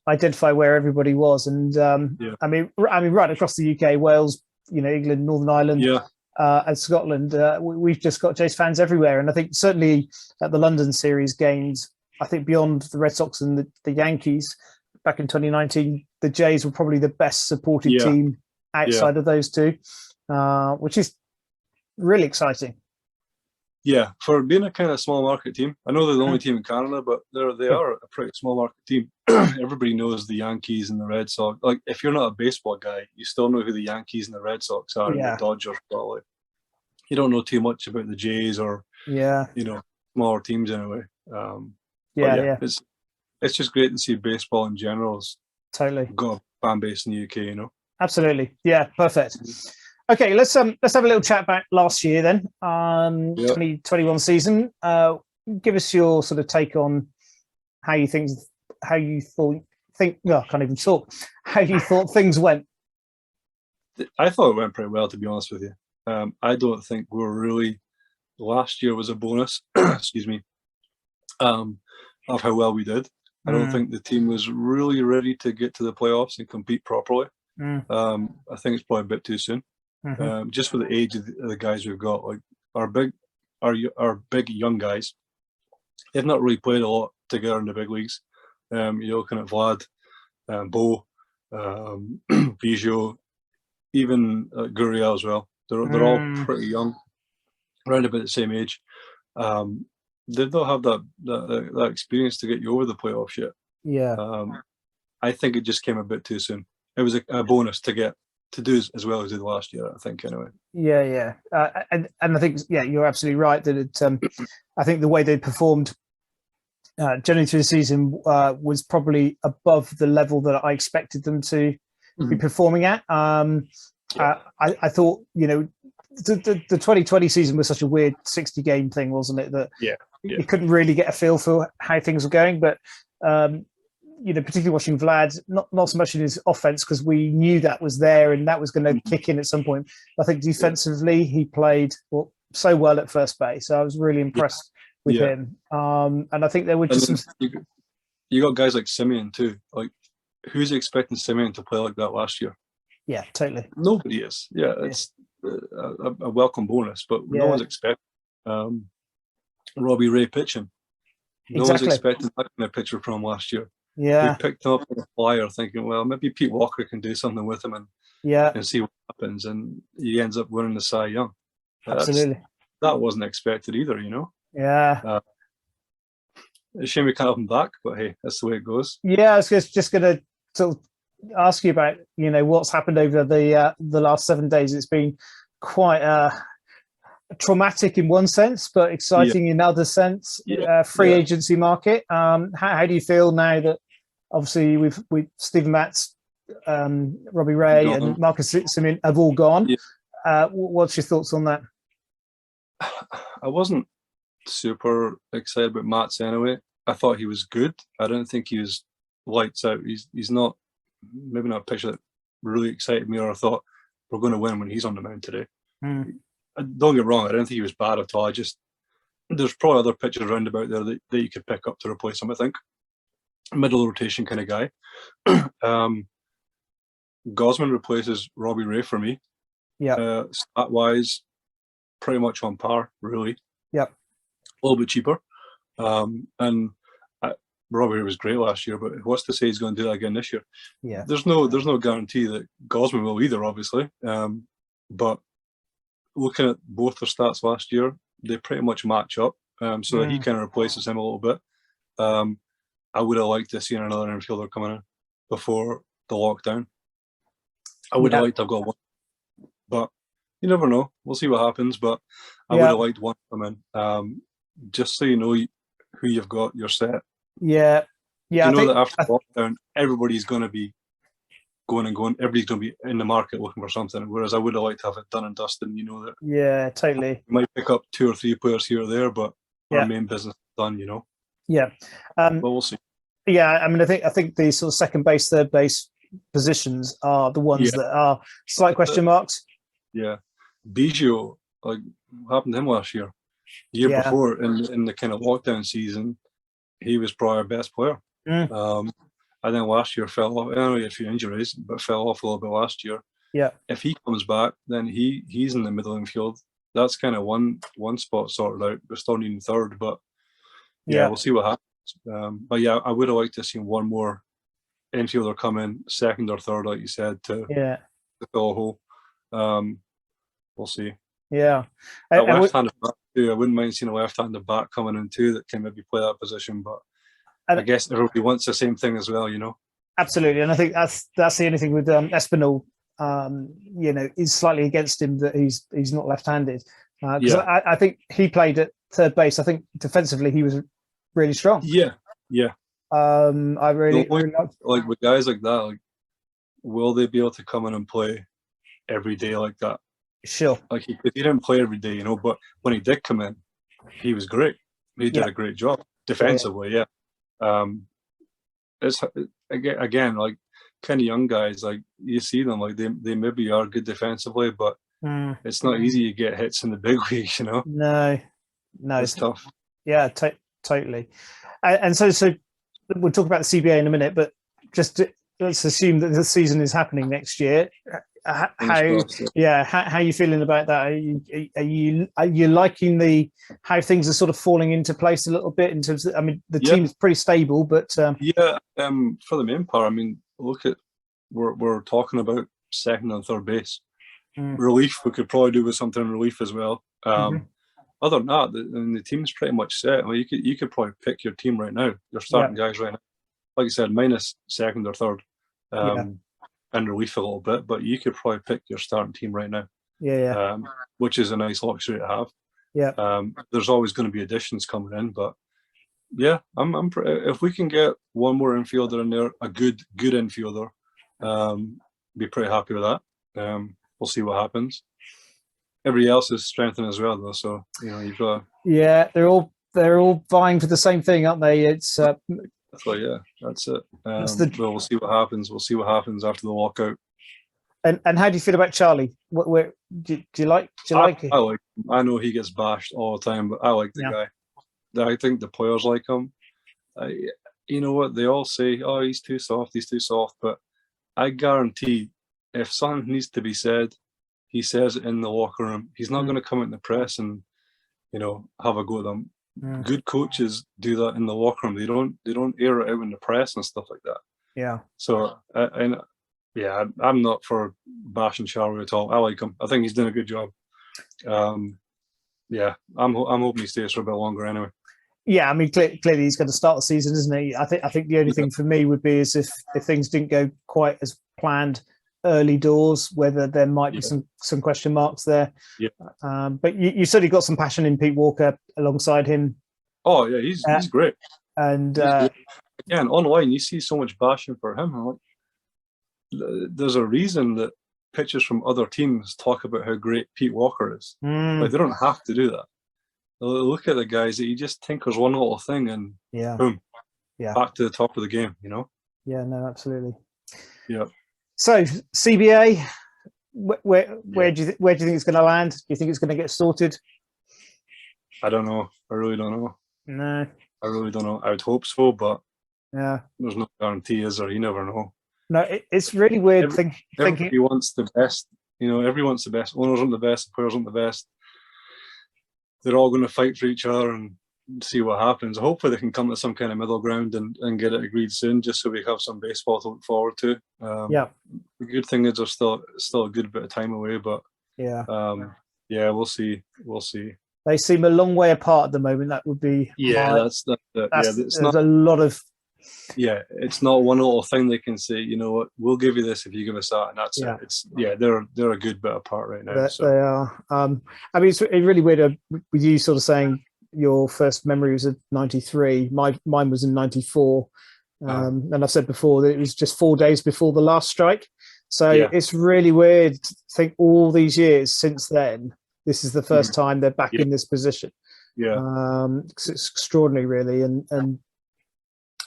[SPEAKER 3] identify where everybody was, and I mean, right across the UK, Wales, England, Northern Ireland, and Scotland. We've just got Jays fans everywhere, and I think certainly at the London series games, I think beyond the Red Sox and the Yankees back in 2019, the Jays were probably the best supported team outside of those two, which is really exciting.
[SPEAKER 4] Yeah, for being a kind of small market team. I know they're the only team in Canada, but they are a pretty small market team. Everybody knows the Yankees and the Red Sox. Like, if you're not a baseball guy, you still know who the Yankees and the Red Sox are, and the Dodgers probably. You don't know too much about the Jays or smaller teams anyway. It's just great to see baseball in general.
[SPEAKER 3] Totally
[SPEAKER 4] got a fan base in the UK,
[SPEAKER 3] Absolutely, yeah, perfect. Okay, let's have a little chat about last year then. 2021 season. Give us your sort of take on how you thought things went.
[SPEAKER 4] I thought it went pretty well, to be honest with you. I don't think last year was a bonus. Excuse me. Of how well we did. I don't think the team was really ready to get to the playoffs and compete properly. I think it's probably a bit too soon. Just for the age of the guys we've got, like our big young guys, they've not really played a lot together in the big leagues. Kind of Vlad, Bo, Biggio, even Gurriel as well. They're all pretty young, around about the same age. They don't have that experience to get you over the playoffs yet.
[SPEAKER 3] Yeah.
[SPEAKER 4] I think it just came a bit too soon. It was a bonus to do as well as did last year, I think, anyway.
[SPEAKER 3] Yeah. And I think, you're absolutely right that I think the way they performed generally through the season was probably above the level that I expected them to be performing at. I thought, the 2020 season was such a weird 60-game thing, wasn't it? That you couldn't really get a feel for how things were going. But particularly watching Vlad, not so much in his offense because we knew that was there and that was going to kick in at some point. I think defensively he played so well at first base. I was really impressed with him. And I think there were just
[SPEAKER 4] you got guys like Simeon too. Like, who's expecting Simeon to play like that last year?
[SPEAKER 3] Yeah, totally.
[SPEAKER 4] Nobody is. Yeah, it's a welcome bonus, but no one's expecting Robbie Ray pitching. No one's expecting that kind of pitcher from last year.
[SPEAKER 3] Yeah,
[SPEAKER 4] we picked him up on a flyer, thinking, well, maybe Pete Walker can do something with him and see what happens, and he ends up winning the Cy Young.
[SPEAKER 3] Absolutely,
[SPEAKER 4] that wasn't expected either,
[SPEAKER 3] Yeah,
[SPEAKER 4] it's a shame we can't have him back, but hey, that's the way it goes.
[SPEAKER 3] Yeah, I was just going to sort of ask you about what's happened over the last 7 days. It's been quite traumatic in one sense, but exciting in other sense. Free agency market. How do you feel now that obviously we've Stephen Matz, Robbie Ray, and Marcus Simeon have all gone? What's your thoughts on that?
[SPEAKER 4] I wasn't super excited about Matz anyway. I thought he was good. I don't think he was lights out. He's not, maybe not a pitcher that really excited me, or I thought we're going to win when he's on the mound today. Don't get me wrong, I don't think he was bad at all. There's probably other pitchers around about there that you could pick up to replace him, I think. Middle rotation kind of guy. Gosman replaces Robbie Ray for me.
[SPEAKER 3] Yeah.
[SPEAKER 4] Stat wise, pretty much on par, really.
[SPEAKER 3] Yep.
[SPEAKER 4] A little bit cheaper. And Robbie Ray was great last year, but what's to say he's going to do that again this year?
[SPEAKER 3] Yeah.
[SPEAKER 4] There's no guarantee that Gosman will either, obviously. But looking at both their stats last year, they pretty much match up. So he kind of replaces him a little bit. I would have liked to see another infielder coming in before the lockdown. I would have liked to have got one, but you never know. We'll see what happens. But I would have liked one to come in, just so you know who you've got. You're set.
[SPEAKER 3] Yeah.
[SPEAKER 4] You know that after lockdown, everybody's going to be going. Everybody's going to be in the market looking for something. Whereas I would have liked to have it done and dusted. You know that. Yeah,
[SPEAKER 3] totally.
[SPEAKER 4] You might pick up 2 or 3 players here or there, but our main business is done. You know.
[SPEAKER 3] Yeah.
[SPEAKER 4] But we'll see.
[SPEAKER 3] Yeah, I mean, I think the sort of second base, third base positions are the ones that are slight question marks.
[SPEAKER 4] Yeah, Biggio, like what happened to him last year? The year before, in the kind of lockdown season, he was probably our best player. I think last year fell off. I know he had a few injuries, but fell off a little bit last year.
[SPEAKER 3] Yeah. If
[SPEAKER 4] he comes back, then he's in the middle infield. That's kind of one spot sorted out. We're still needing third, but we'll see what happens. But yeah, I would have liked to see one more infielder come in, second or third, like you said, to fill a hole. We'll see.
[SPEAKER 3] Yeah.
[SPEAKER 4] Left-handed back too. I wouldn't mind seeing a left-handed back coming in too that can maybe play that position, but I guess everybody wants the same thing as well, you know.
[SPEAKER 3] Absolutely, and I think that's the only thing with Espinal. You know, is slightly against him that he's not left-handed. Because I think he played at third base. I think defensively he was really strong.
[SPEAKER 4] Yeah.
[SPEAKER 3] I really
[SPEAKER 4] like with guys like that. Like, will they be able to come in and play every day like that?
[SPEAKER 3] Sure.
[SPEAKER 4] Like he didn't play every day, you know, but when he did come in, he was great. He did a great job defensively. It's again like kind of young guys. Like you see them, like they maybe are good defensively, but it's not easy to get hits in the big leagues, you know.
[SPEAKER 3] No,
[SPEAKER 4] it's tough.
[SPEAKER 3] Yeah, totally. And so we'll talk about the CBA in a minute, but let's assume that the season is happening next year. How are you feeling about that? Are you liking how things are sort of falling into place a little bit in terms of, I mean, the team's pretty stable, but
[SPEAKER 4] for the main part, I mean, look at we're talking about second and third base. Relief, we could probably do with something in relief as well. Other than that, the team's pretty much set. I mean, you could probably pick your team right now. Your starting guys right now, like you said, minus second or third, and relief a little bit. But you could probably pick your starting team right now. Which is a nice luxury to have. There's always going to be additions coming in, but if we can get one more infielder in there, a good infielder, be pretty happy with that. We'll see what happens. Everybody else is strengthening as well, though. So you know, you've got. Yeah,
[SPEAKER 3] they're all vying for the same thing, aren't they? It's.
[SPEAKER 4] That's it. We'll see what happens. We'll see what happens after the lockout.
[SPEAKER 3] And how do you feel about Charlie? Do you like it?
[SPEAKER 4] I like him. I know he gets bashed all the time, but I like the guy. I think the players like him. You know what? They all say, "Oh, he's too soft. He's too soft." But I guarantee, if something needs to be said, he says it in the locker room. He's not going to come out in the press and, you know, have a go at them. Good coaches do that in the locker room. They don't air it out in the press and stuff like that.
[SPEAKER 3] Yeah.
[SPEAKER 4] So I'm not for bashing Charlie at all. I like him. I think he's doing a good job. I'm hoping he stays for a bit longer anyway.
[SPEAKER 3] Yeah, I mean, clearly he's going to start the season, isn't he? I think the only thing for me would be is if things didn't go quite as planned early doors, whether there might be some question marks there. But you said he got some passion in Pete Walker alongside him.
[SPEAKER 4] Oh yeah, he's great.
[SPEAKER 3] And
[SPEAKER 4] again, online you see so much bashing for him. I'm like, there's a reason that pitchers from other teams talk about how great Pete Walker is. Like they don't have to do that. Look at the guys that he just tinkers one little thing and boom, back to the top of the game. You know. Yeah.
[SPEAKER 3] No. Absolutely.
[SPEAKER 4] Yeah.
[SPEAKER 3] So CBA, where do you think it's going to land? Do you think it's going to get sorted?
[SPEAKER 4] I don't know. I really don't know.
[SPEAKER 3] No.
[SPEAKER 4] I really don't know. I would hope so, but
[SPEAKER 3] there's
[SPEAKER 4] no guarantee, is there? You never know.
[SPEAKER 3] No, it's really weird thinking.
[SPEAKER 4] Everybody wants the best. Everyone wants the best. Owners want the best. The players want the best. They're all going to fight for each other and see what happens. Hopefully, they can come to some kind of middle ground and get it agreed soon, just so we have some baseball to look forward to. The good thing is there's still a good bit of time away, but we'll see. We'll see.
[SPEAKER 3] They seem a long way apart at the moment. That would be
[SPEAKER 4] that's
[SPEAKER 3] there's a lot of.
[SPEAKER 4] Yeah, it's not one little thing they can say, you know what, we'll give you this if you give us that, and that's it. It's they're a good bit apart right now.
[SPEAKER 3] They are. I mean, it's really weird with you sort of saying your first memory was in '93. Mine was in '94, and I've said before that it was just 4 days before the last strike. So it's really weird to think all these years since then. This is the first time they're back in this position. It's extraordinary, really, and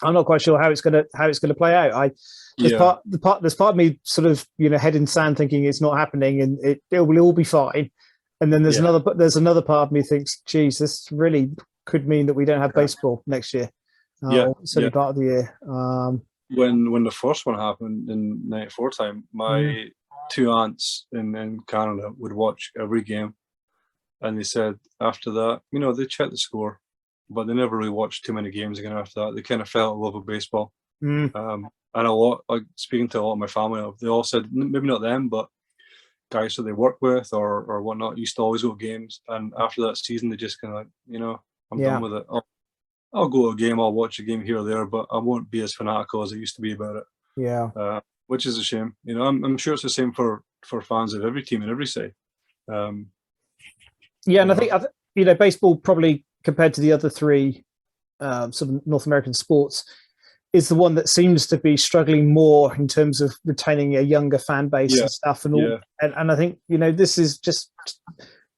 [SPEAKER 3] I'm not quite sure how it's going to play out. There's part of me sort of head in sand thinking it's not happening and it will all be fine, and then there's another part of me thinks, geez, this really could mean that we don't have baseball next year. Certainly part of the year.
[SPEAKER 4] When the first one happened in '94 time, my two aunts in Canada would watch every game, and they said after that, they checked the score, but they never really watched too many games again after that. They kind of fell in love with baseball. And a lot, like speaking to a lot of my family, they all said, maybe not them, but guys that they work with or whatnot, used to always go to games. And after that season, they just kind of like, I'm done with it. I'll go to a game, I'll watch a game here or there, but I won't be as fanatical as I used to be about it. Which is a shame. I'm sure it's the same for fans of every team and every side.
[SPEAKER 3] And I think baseball probably, compared to the other three sort of North American sports, is the one that seems to be struggling more in terms of retaining a younger fan base and stuff. And I think, this is just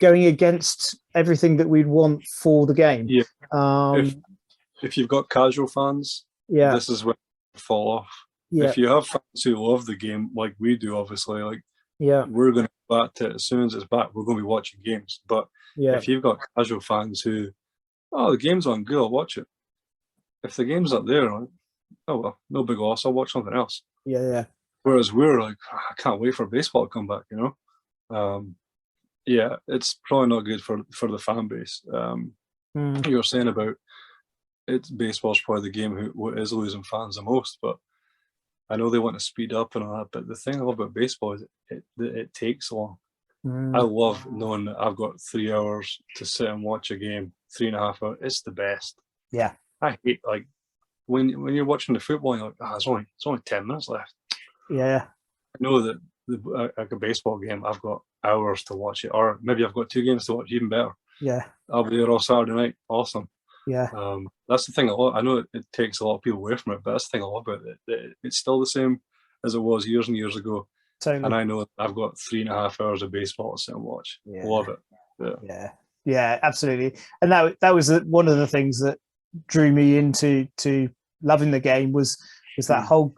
[SPEAKER 3] going against everything that we'd want for the game. If
[SPEAKER 4] you've got casual fans, this is where you fall off. If you have fans who love the game like we do, obviously, we're going to go back to it as soon as it's back. We're going to be watching games. But if you've got casual fans who, the game's on, good, I'll watch it. If the game's not there, like, oh well, no big loss, I'll watch something else. Whereas we're like, I can't wait for baseball to come back, it's probably not good for the fan base. You were saying about baseball's probably the game who is losing fans the most, but I know they want to speed up and all that, but the thing I love about baseball is it takes long. I love knowing that I've got 3 hours to sit and watch a game, 3.5 hours. It's the best. I hate when you're watching the football, you're like, it's only 10 minutes left. I know that like a baseball game, I've got hours to watch it, or maybe I've got 2 games to watch, even better. I'll be there all Saturday night. Awesome. That's the thing. I know it takes a lot of people away from it, but that's the thing I love about it. It's still the same as it was years and years ago.
[SPEAKER 3] Totally.
[SPEAKER 4] And I know I've got 3.5 hours of baseball to sit and watch. Love it.
[SPEAKER 3] Yeah, absolutely. And that was one of the things that drew me into loving the game was that whole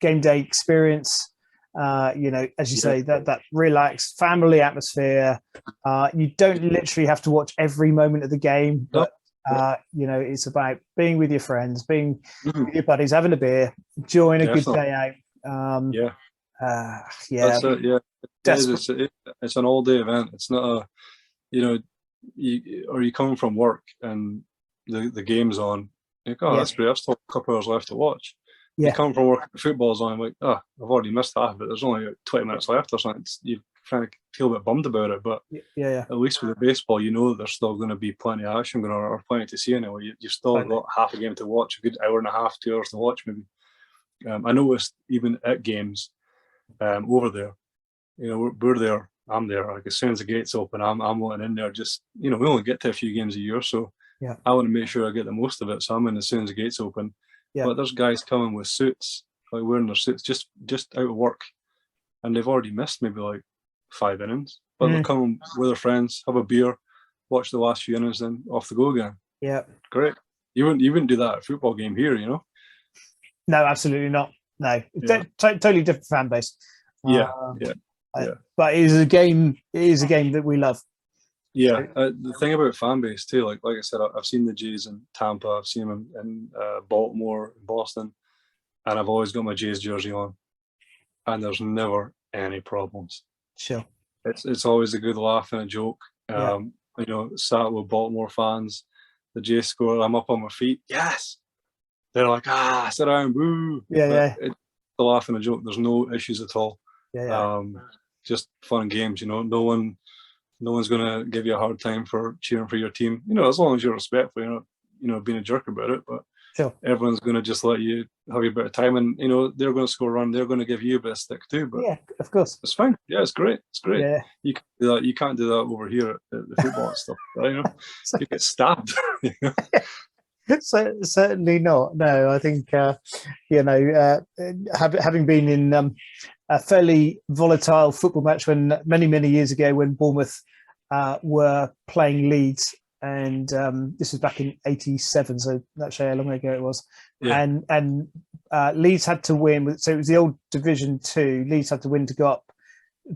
[SPEAKER 3] game day experience. As you say, that relaxed family atmosphere. You don't literally have to watch every moment of the game, but it's about being with your friends, being with your buddies, having a beer, enjoying a good day out.
[SPEAKER 4] That's it. It's an all-day event. It's not you come from work and the game's on. You're like, that's great. I've still got a couple hours left to watch. You come from work, the football's on. I'm like, I've already missed half, but there's only 20 minutes left or something. You kind of feel a bit bummed about it, but at least with the baseball, that there's still going to be plenty of action going on, or plenty to see anyway. You've still got half a game to watch, a good hour and a half, 2 hours to watch maybe. I noticed even at games over there, we're there, I'm there. Like as soon as the gates open, I'm wanting in there. Just we only get to a few games a year, so I want to make sure I get the most of it. So I'm in as soon as the gates open. But there's guys coming with suits, like wearing their suits, just out of work, and they've already missed maybe like 5 innings. But they're coming with their friends, have a beer, watch the last few innings, then off they go again. Great. You wouldn't do that at a football game here,
[SPEAKER 3] No, absolutely not. No, totally different fan base. But it is a game. It is a game that we love.
[SPEAKER 4] The thing about fan base too, like I said, I've seen the Jays in Tampa, I've seen them in Baltimore, in Boston. and I've always got my Jays jersey on, and there's never any problems.
[SPEAKER 3] Sure.
[SPEAKER 4] It's always a good laugh and a joke. You know, sat with Baltimore fans, the Jays score, I'm up on my feet. Yes, they're like, sit down, boo.
[SPEAKER 3] Yeah.
[SPEAKER 4] It's a laugh and a joke. There's no issues at all.
[SPEAKER 3] Yeah.
[SPEAKER 4] Just fun and games. You know, no one's gonna give you a hard time for cheering for your team. You know, as long as you're respectful. You're not, you know, being a jerk about it. But
[SPEAKER 3] Sure.
[SPEAKER 4] everyone's going to just let you have a bit of time, and you know they're going to score a run. They're going to give you a bit of stick too. But
[SPEAKER 3] Yeah, of course.
[SPEAKER 4] it's fine. Yeah, it's great. It's great.
[SPEAKER 3] Yeah.
[SPEAKER 4] You can do that. You can't do that over here at the football and stuff. Right? You know, you get stabbed. You know?
[SPEAKER 3] So certainly not. No, I think having been in a fairly volatile football match when many years ago when Bournemouth were playing Leeds, and this was back in '87, so that's how long ago it was.
[SPEAKER 4] Yeah.
[SPEAKER 3] And Leeds had to win, so it was the old Division 2. Leeds had to win to go up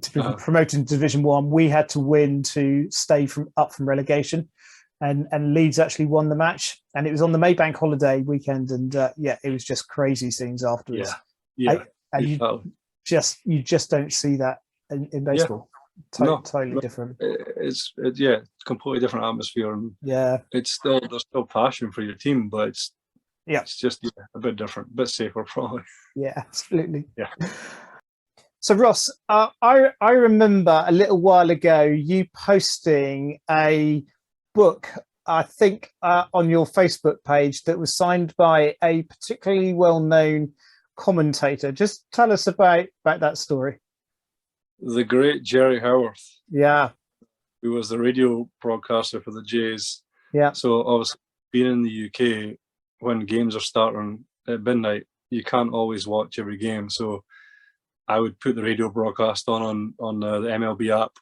[SPEAKER 3] to be promoted to Division 1. We had to win to stay up from relegation. And Leeds actually won the match, and it was on the Maybank holiday weekend, and it was just crazy scenes afterwards.
[SPEAKER 4] Yeah.
[SPEAKER 3] And you just don't see that in baseball. Totally different.
[SPEAKER 4] It's completely different atmosphere, and there's still passion for your team, but it's just a bit different, a bit safer probably.
[SPEAKER 3] Yeah, absolutely.
[SPEAKER 4] Yeah.
[SPEAKER 3] So Ross, I remember a little while ago you posting a book, I think, on your Facebook page that was signed by a particularly well-known commentator. Just tell us about that story.
[SPEAKER 4] The great Jerry Howarth.
[SPEAKER 3] Yeah.
[SPEAKER 4] Who was the radio broadcaster for the Jays.
[SPEAKER 3] Yeah.
[SPEAKER 4] So obviously being in the UK, when games are starting at midnight, you can't always watch every game. So I would put the radio broadcast on the MLB app,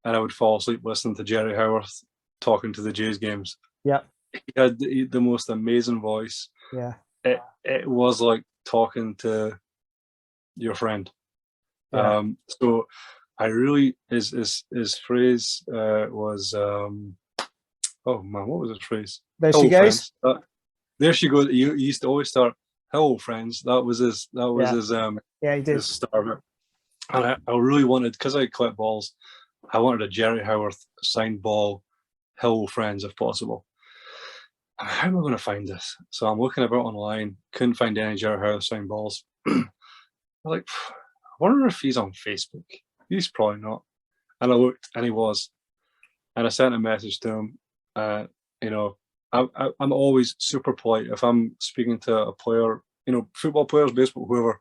[SPEAKER 4] and I would fall asleep listening to Jerry Howarth talking to the Jays games.
[SPEAKER 3] Yeah.
[SPEAKER 4] He had the most amazing voice.
[SPEAKER 3] Yeah.
[SPEAKER 4] It was like talking to your friend.
[SPEAKER 3] Yeah.
[SPEAKER 4] So I really his phrase was oh man, what was his phrase?
[SPEAKER 3] There she goes.
[SPEAKER 4] There she goes. He used to always start, "Hello, friends." That was his.
[SPEAKER 3] He did.
[SPEAKER 4] His start. And I really wanted, because I collect balls, I wanted a Jerry Howarth signed ball, "Hello, friends," if possible. How am I going to find this? So I'm looking about online, couldn't find any Jerry Howarth signed balls. I'm like, I wonder if he's on Facebook. He's probably not. And I looked, and he was. And I sent a message to him. You know, I'm always super polite if I'm speaking to a player. You know, football players, baseball, whoever.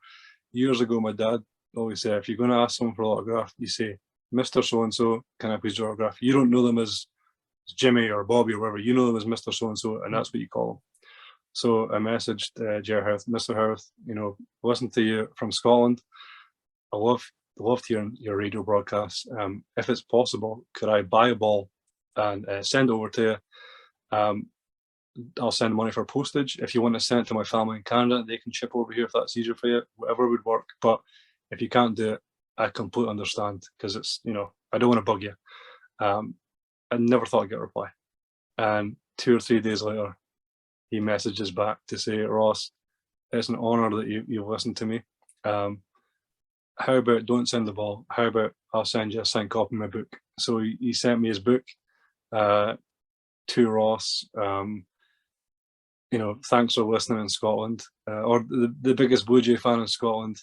[SPEAKER 4] Years ago, my dad always said, if you're going to ask someone for an autograph, you say, "Mr. So-and-so, can I please your autograph?" You don't know them as Jimmy or Bobby or whatever. You know them as Mr. So-and-so, and that's what you call them. So I messaged Jerry Howarth, "Mr. Howarth, you know, listen to you from Scotland. I love hearing your radio broadcasts. If it's possible, could I buy a ball and send it over to you? I'll send money for postage. If you want to send it to my family in Canada, they can ship over here if that's easier for you. Whatever would work. But if you can't do it, I completely understand, because it's, you know, I don't want to bug you." I never thought I'd get a reply. And 2 or 3 days later, he messages back to say, "Ross, it's an honour that you've listened to me. How about don't send the ball? How about I'll send you a signed copy of my book?" So he sent me his book to Ross. You know, thanks for listening in Scotland, or the biggest Blue Jay fan in Scotland,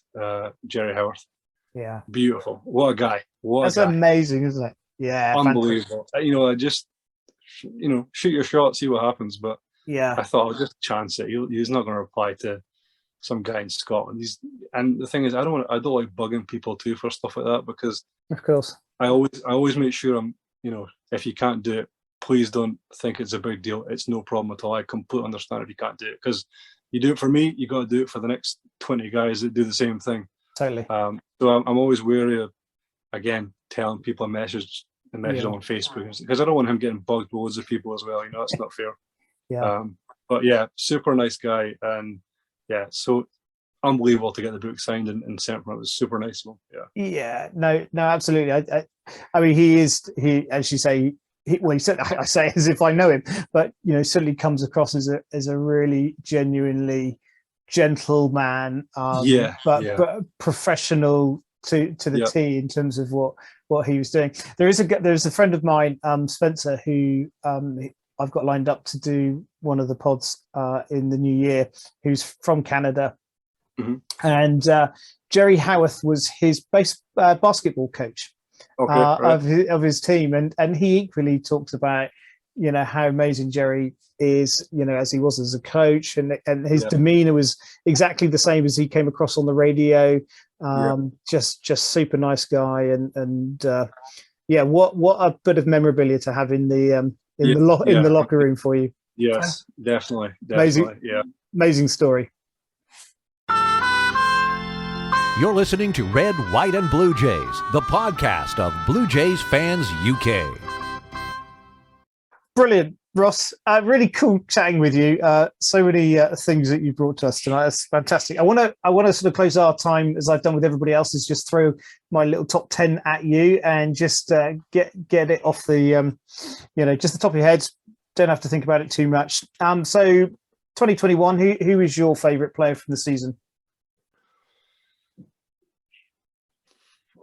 [SPEAKER 4] Jerry Howarth.
[SPEAKER 3] Yeah.
[SPEAKER 4] Beautiful. What a guy.
[SPEAKER 3] That's amazing, isn't it? Yeah.
[SPEAKER 4] Unbelievable. You know, I just, you know, shoot your shot, see what happens. But
[SPEAKER 3] yeah,
[SPEAKER 4] I thought I'll just chance it. He's not going to reply to some guy in Scotland. And the thing is, I don't like bugging people too for stuff like that, because
[SPEAKER 3] of course
[SPEAKER 4] I always make sure I'm, you know, if you can't do it, please don't think it's a big deal. It's no problem at all. I completely understand if you can't do it, because you do it for me, you got to do it for the next 20 guys that do the same thing.
[SPEAKER 3] Totally.
[SPEAKER 4] So I'm always wary of, again, telling people a message on Facebook, because I don't want him getting bugged with loads of people as well. You know, that's not fair.
[SPEAKER 3] Yeah.
[SPEAKER 4] But yeah, super nice guy, and yeah, so unbelievable to get the book signed and sent from him. It was super nice of him. Yeah.
[SPEAKER 3] Yeah. No, absolutely. I mean, he, as you say, he said, I say as if I know him, but you know, certainly comes across as a really genuinely gentleman, but professional to the T in terms of what he was doing. There's a friend of mine, Spencer, who I've got lined up to do one of the pods in the new year, who's from Canada. And Jerry Howarth was his basketball coach of his team, and he equally talked about how amazing Jerry is, as he was as a coach, and his demeanor was exactly the same as he came across on the radio. Just super nice guy, and what a bit of memorabilia to have in the locker room for you.
[SPEAKER 4] Yes, definitely.
[SPEAKER 3] Amazing story.
[SPEAKER 2] You're listening to Red, White, and Blue Jays, the podcast of Blue Jays Fans UK.
[SPEAKER 3] Brilliant, Ross. Really cool chatting with you. So many things that you brought to us tonight. That's fantastic. I want to sort of close our time, as I've done with everybody else, is just throw my little top 10 at you and just get it off the just the top of your head. Don't have to think about it too much. So 2021, who is your favourite player from the season?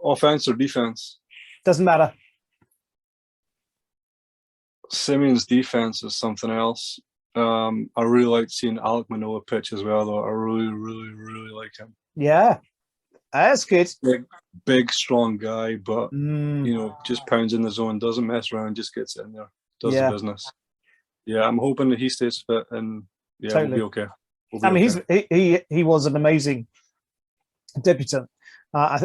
[SPEAKER 4] Offense or defense?
[SPEAKER 3] Doesn't matter.
[SPEAKER 4] Simeon's defense is something else. I really liked seeing Alec Manoa pitch as well, though. I really, really, really like him.
[SPEAKER 3] Yeah, that's good.
[SPEAKER 4] Big, strong guy, but just pounds in the zone, doesn't mess around, just gets in there, does the business. Yeah, I'm hoping that he stays fit, and totally. We'll be okay.
[SPEAKER 3] He was an amazing debutant. I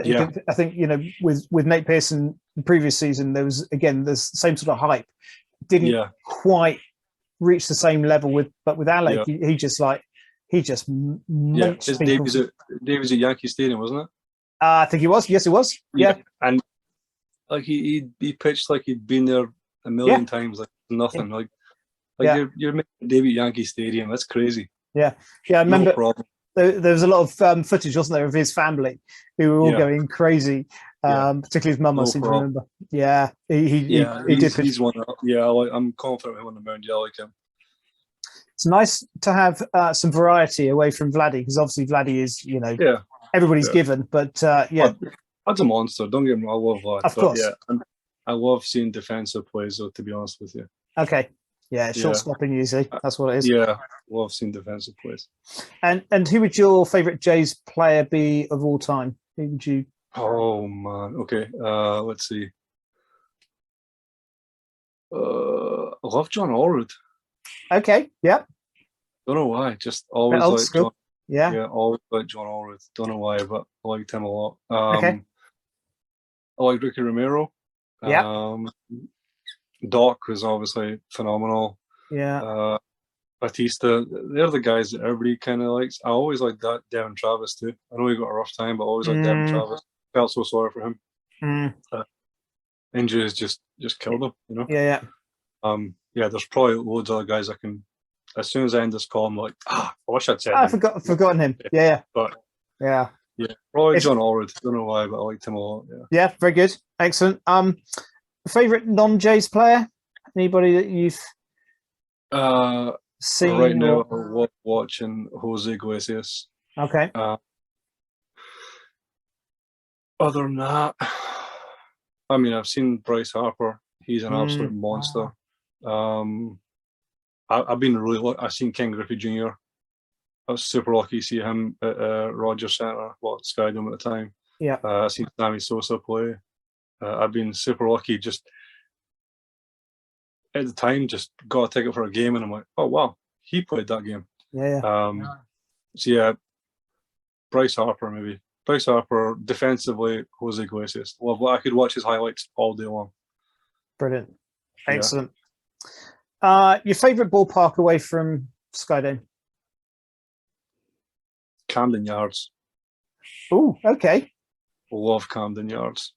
[SPEAKER 3] think with Nate Pearson the previous season, there was again the same sort of hype. Didn't quite reach the same level but with Alec, he just munched people.
[SPEAKER 4] Davies at Yankee Stadium, wasn't it?
[SPEAKER 3] I think he was. Yes, it was. Yeah,
[SPEAKER 4] and like he pitched like he'd been there a million times, like nothing. You're making a debut at Yankee Stadium. That's crazy.
[SPEAKER 3] Yeah. I remember. There was a lot of footage, wasn't there, of his family who were all going crazy. Particularly his mum, I seem to remember. Yeah, he did.
[SPEAKER 4] He's one. I'm confident him on the mound. I like him.
[SPEAKER 3] It's nice to have some variety away from Vladdy, because obviously Vladdy is, everybody's given. But
[SPEAKER 4] that's a monster. Don't get me wrong. I love Vlad.
[SPEAKER 3] Of course.
[SPEAKER 4] I love seeing defensive plays, though, to be honest with you.
[SPEAKER 3] Okay. Yeah, short stopping usually. That's what it is.
[SPEAKER 4] Yeah, love seeing defensive plays.
[SPEAKER 3] And who would your favourite Jays player be of all time? Who would you?
[SPEAKER 4] Oh man. Okay. Let's see. I love John Allred.
[SPEAKER 3] Okay. Yeah.
[SPEAKER 4] Don't know why. Just always like John.
[SPEAKER 3] Yeah.
[SPEAKER 4] Always like John Allred. Don't know why, but I liked him a lot.
[SPEAKER 3] Okay.
[SPEAKER 4] I like Ricky Romero.
[SPEAKER 3] Yeah.
[SPEAKER 4] Doc was obviously phenomenal.
[SPEAKER 3] Yeah.
[SPEAKER 4] Batista, they're the guys that everybody kind of likes. I always liked that Devin Travis too. I know he got a rough time, but I always liked Devin Travis. Felt so sorry for him. Injuries just killed him,
[SPEAKER 3] Yeah.
[SPEAKER 4] There's probably loads of other guys I can. As soon as I end this call, I'm like, I wish I'd said.
[SPEAKER 3] I've forgotten him. Yeah.
[SPEAKER 4] But probably John Allred. Don't know why, but I liked him a lot.
[SPEAKER 3] Yeah, very good, excellent. Favorite non-Jays player? Anybody that you've seen
[SPEAKER 4] right now? I'm watching Jose Iglesias.
[SPEAKER 3] Okay.
[SPEAKER 4] Other than that, I mean, I've seen Bryce Harper. He's an absolute monster. I've been really lucky. I've seen Ken Griffey Jr. I was super lucky to see him at Rogers Centre, Skydome at the time.
[SPEAKER 3] Yeah.
[SPEAKER 4] I've seen Sammy Sosa play. I've been super lucky. Just at the time, just got a ticket for a game, and I'm like, oh wow, he played that game.
[SPEAKER 3] Yeah.
[SPEAKER 4] Bryce Harper maybe. Bryce Harper, defensively, Jose Iglesias. I could watch his highlights all day long.
[SPEAKER 3] Brilliant, excellent. Your favourite ballpark away from Skydome?
[SPEAKER 4] Camden Yards.
[SPEAKER 3] Oh, okay.
[SPEAKER 4] Love Camden Yards.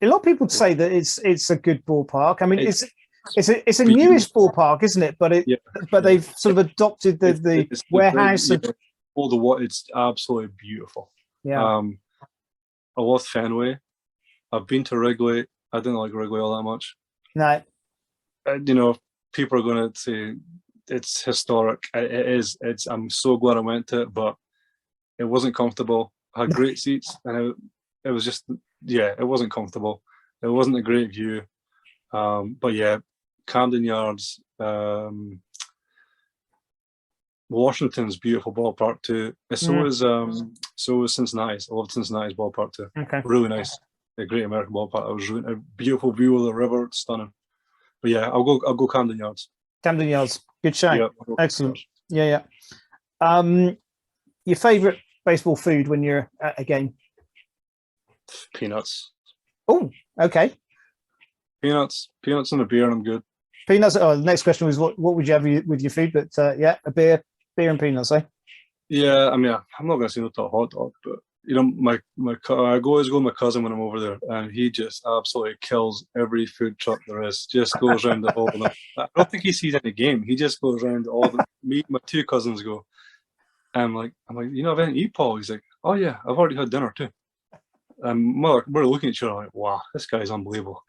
[SPEAKER 3] A lot of people say that it's a good ballpark. I mean, it's a newish ballpark, isn't it? But they've sort of adopted the warehouse.
[SPEAKER 4] It's absolutely beautiful.
[SPEAKER 3] Yeah.
[SPEAKER 4] I love Fenway. I've been to Wrigley. I didn't like Wrigley all that much.
[SPEAKER 3] No.
[SPEAKER 4] People are going to say it's historic. It is. I'm so glad I went to it, but It wasn't comfortable. I had great seats, and it was just, yeah, it wasn't comfortable. It wasn't a great view. But yeah, Camden Yards, Washington's beautiful ballpark too. So is Cincinnati's. I loved Cincinnati's ballpark too.
[SPEAKER 3] Okay.
[SPEAKER 4] Really nice. A great American ballpark. It was really, a beautiful view of the river. It's stunning. But yeah, I'll go Camden Yards.
[SPEAKER 3] Camden Yards. Good show.
[SPEAKER 4] Yeah,
[SPEAKER 3] Excellent. Yeah. Your favourite baseball food when you're at a game?
[SPEAKER 4] Peanuts.
[SPEAKER 3] Oh, okay.
[SPEAKER 4] Peanuts and a beer, and I'm good.
[SPEAKER 3] Peanuts. Oh, the next question was what would you have with your food? But yeah, a beer and peanuts, eh?
[SPEAKER 4] Yeah, I mean, I'm not gonna say no to a hot dog, but you know, I always go with my cousin when I'm over there, and he just absolutely kills every food truck there is. Just goes around all of them. I don't think he sees any game. He just goes around all of them. Me, my two cousins go. And I'm like, you know, I didn't eat, Paul. He's like, oh yeah, I've already had dinner too. And we're looking at each other like, wow, this guy's unbelievable.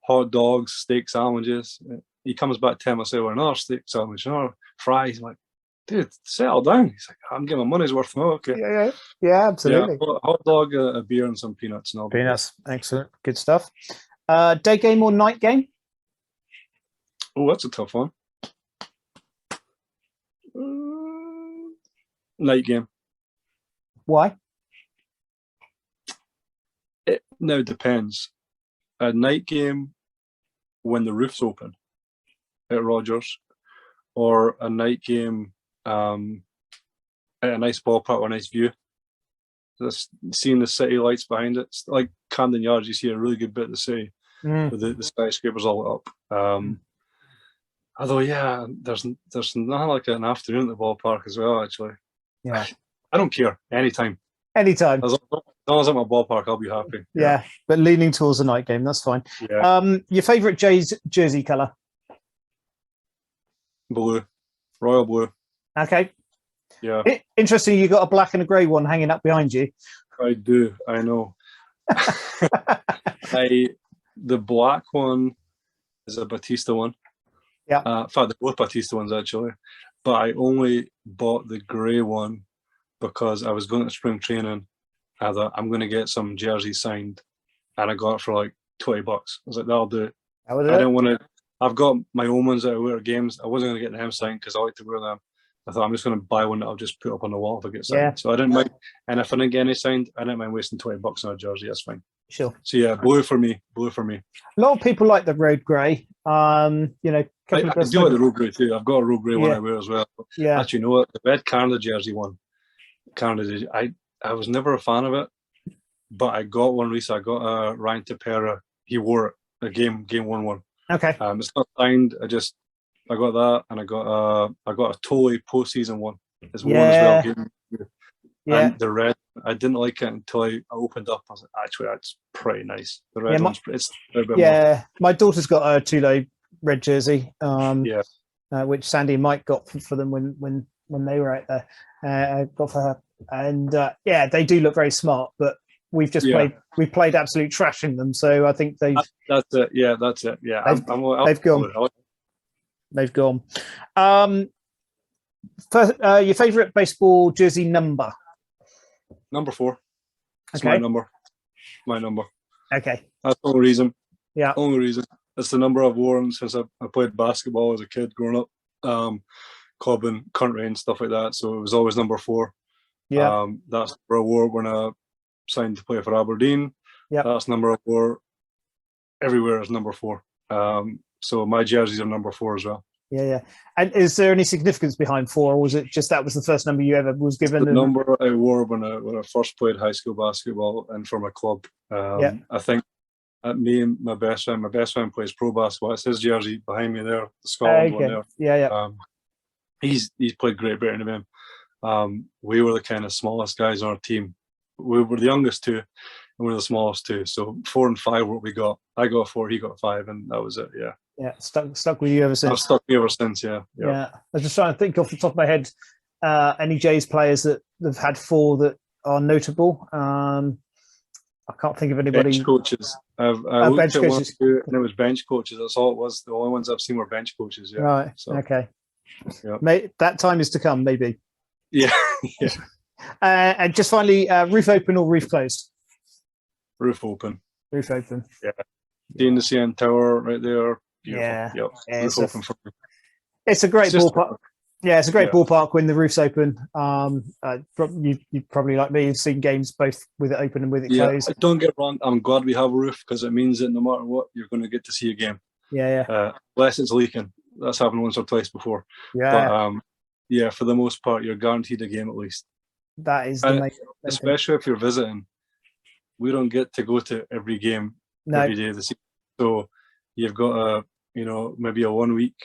[SPEAKER 4] Hot dogs, steak sandwiches. He comes back 10 minutes later, another steak sandwich, another fries. I'm like, dude, settle down. He's like, I'm getting my money's worth. Oh, okay.
[SPEAKER 3] Yeah, absolutely.
[SPEAKER 4] Yeah, hot dog, a beer, and some peanuts. And
[SPEAKER 3] peanuts, excellent, good stuff. Day game or night game?
[SPEAKER 4] Oh, that's a tough one. Night game.
[SPEAKER 3] Why?
[SPEAKER 4] It now depends. A night game when the roof's open at Rogers, or a night game at a nice ballpark or a nice view. Just seeing the city lights behind it. It's like Camden Yards, you see a really good bit of the city with the skyscrapers all up. Although, yeah, there's not like an afternoon at the ballpark as well, actually.
[SPEAKER 3] Yeah.
[SPEAKER 4] I don't care. Anytime.
[SPEAKER 3] As long
[SPEAKER 4] as I'm at my ballpark, I'll be happy.
[SPEAKER 3] Yeah, but leaning towards the night game, that's fine.
[SPEAKER 4] Yeah.
[SPEAKER 3] Your favourite Jays jersey colour?
[SPEAKER 4] Blue. Royal blue.
[SPEAKER 3] Okay.
[SPEAKER 4] Yeah.
[SPEAKER 3] Interesting, you got a black and a grey one hanging up behind you.
[SPEAKER 4] I do. I know. The black one is a Batista one.
[SPEAKER 3] Yeah.
[SPEAKER 4] In fact, they're both Batista ones, actually. But I only bought the grey one because I was going to spring training. I thought, I'm going to get some jerseys signed. And I got it for like $20. I was like, that'll do it. I didn't want to. I've got my own ones that I wear at games. I wasn't going to get them signed because I like to wear them. I thought I'm just going to buy one that I'll just put up on the wall if I get signed. Yeah. So I didn't mind. And if I didn't get any signed, I didn't mind wasting $20 on a jersey. That's fine.
[SPEAKER 3] Sure.
[SPEAKER 4] So yeah, blue for me. Blue for me.
[SPEAKER 3] A lot of people like the road grey. You know,
[SPEAKER 4] I do like the road grey too. I've got a road grey one I wear as well.
[SPEAKER 3] Yeah.
[SPEAKER 4] Actually, you know what? The red Canada jersey one. Canada. I was never a fan of it, but I got one recently. I got Ryan Tepera. He wore it a game 1-1.
[SPEAKER 3] Okay.
[SPEAKER 4] It's not signed. I got that, and I got a Tolley postseason one. It's one as well. And the red, I didn't like it until I opened up. I was like, actually, that's pretty nice. The red one's it's a bit more.
[SPEAKER 3] My daughter's got a Tolley red jersey. Which Sandy and Mike got for them when they were out there. I got for her, and they do look very smart, but. We've played absolute trash in them, so I think they've.
[SPEAKER 4] That's it. Yeah, that's it. Yeah,
[SPEAKER 3] they've gone. They've gone. Your favourite baseball jersey number?
[SPEAKER 4] Number 4. It's
[SPEAKER 3] okay.
[SPEAKER 4] My number.
[SPEAKER 3] Okay.
[SPEAKER 4] That's the only reason.
[SPEAKER 3] Yeah.
[SPEAKER 4] Only reason. It's the number I've worn since I played basketball as a kid growing up, club and country and stuff like that. So it was always number 4.
[SPEAKER 3] Yeah.
[SPEAKER 4] That's the number I wore when I signed to play for Aberdeen.
[SPEAKER 3] Yeah.
[SPEAKER 4] That's number I wore everywhere is number 4. So my jerseys are number 4 as well.
[SPEAKER 3] Yeah. And is there any significance behind 4, or was it just that was the first number you ever was given?
[SPEAKER 4] The number I wore when I first played high school basketball and for my club. I think me and my best friend plays pro basketball. It's his jersey behind me there, the Scotland one there.
[SPEAKER 3] Yeah.
[SPEAKER 4] He's played great better than him. We were the kind of smallest guys on our team. We were the youngest 2, and we were the smallest 2. So 4 and 5 were what we got. I got 4, he got 5, and that was it. Yeah.
[SPEAKER 3] Yeah, stuck with you ever since.
[SPEAKER 4] I've stuck with me ever since. Yeah.
[SPEAKER 3] I was just trying to think off the top of my head, any Jays players that have had 4 that are notable. I can't think of anybody.
[SPEAKER 4] Bench coaches. I looked at 1 or 2, and it was bench coaches. That's all it was. The only ones I've seen were bench coaches. Yeah.
[SPEAKER 3] Right.
[SPEAKER 4] So,
[SPEAKER 3] okay.
[SPEAKER 4] Yeah.
[SPEAKER 3] That time is to come, maybe.
[SPEAKER 4] Yeah.
[SPEAKER 3] And just finally, roof open or roof closed?
[SPEAKER 4] Roof open.
[SPEAKER 3] Roof open.
[SPEAKER 4] Yeah. Seeing the CN Tower right there. Beautiful.
[SPEAKER 3] Yeah.
[SPEAKER 4] Yep.
[SPEAKER 3] Yeah,
[SPEAKER 4] Roof open for me.
[SPEAKER 3] It's a great ballpark. Yeah, it's a great
[SPEAKER 4] Yeah.
[SPEAKER 3] ballpark when the roof's open. You probably, like me, have seen games both with it open and with it closed.
[SPEAKER 4] Don't get wrong. I'm glad we have a roof because it means that no matter what, you're going to get to see a game.
[SPEAKER 3] Yeah.
[SPEAKER 4] Unless it's leaking. That's happened once or twice before.
[SPEAKER 3] Yeah.
[SPEAKER 4] But for the most part, you're guaranteed a game at least.
[SPEAKER 3] That is the main thing.
[SPEAKER 4] Especially if you're visiting. We don't get to go to every game every day of the season. So you've got maybe a 1 week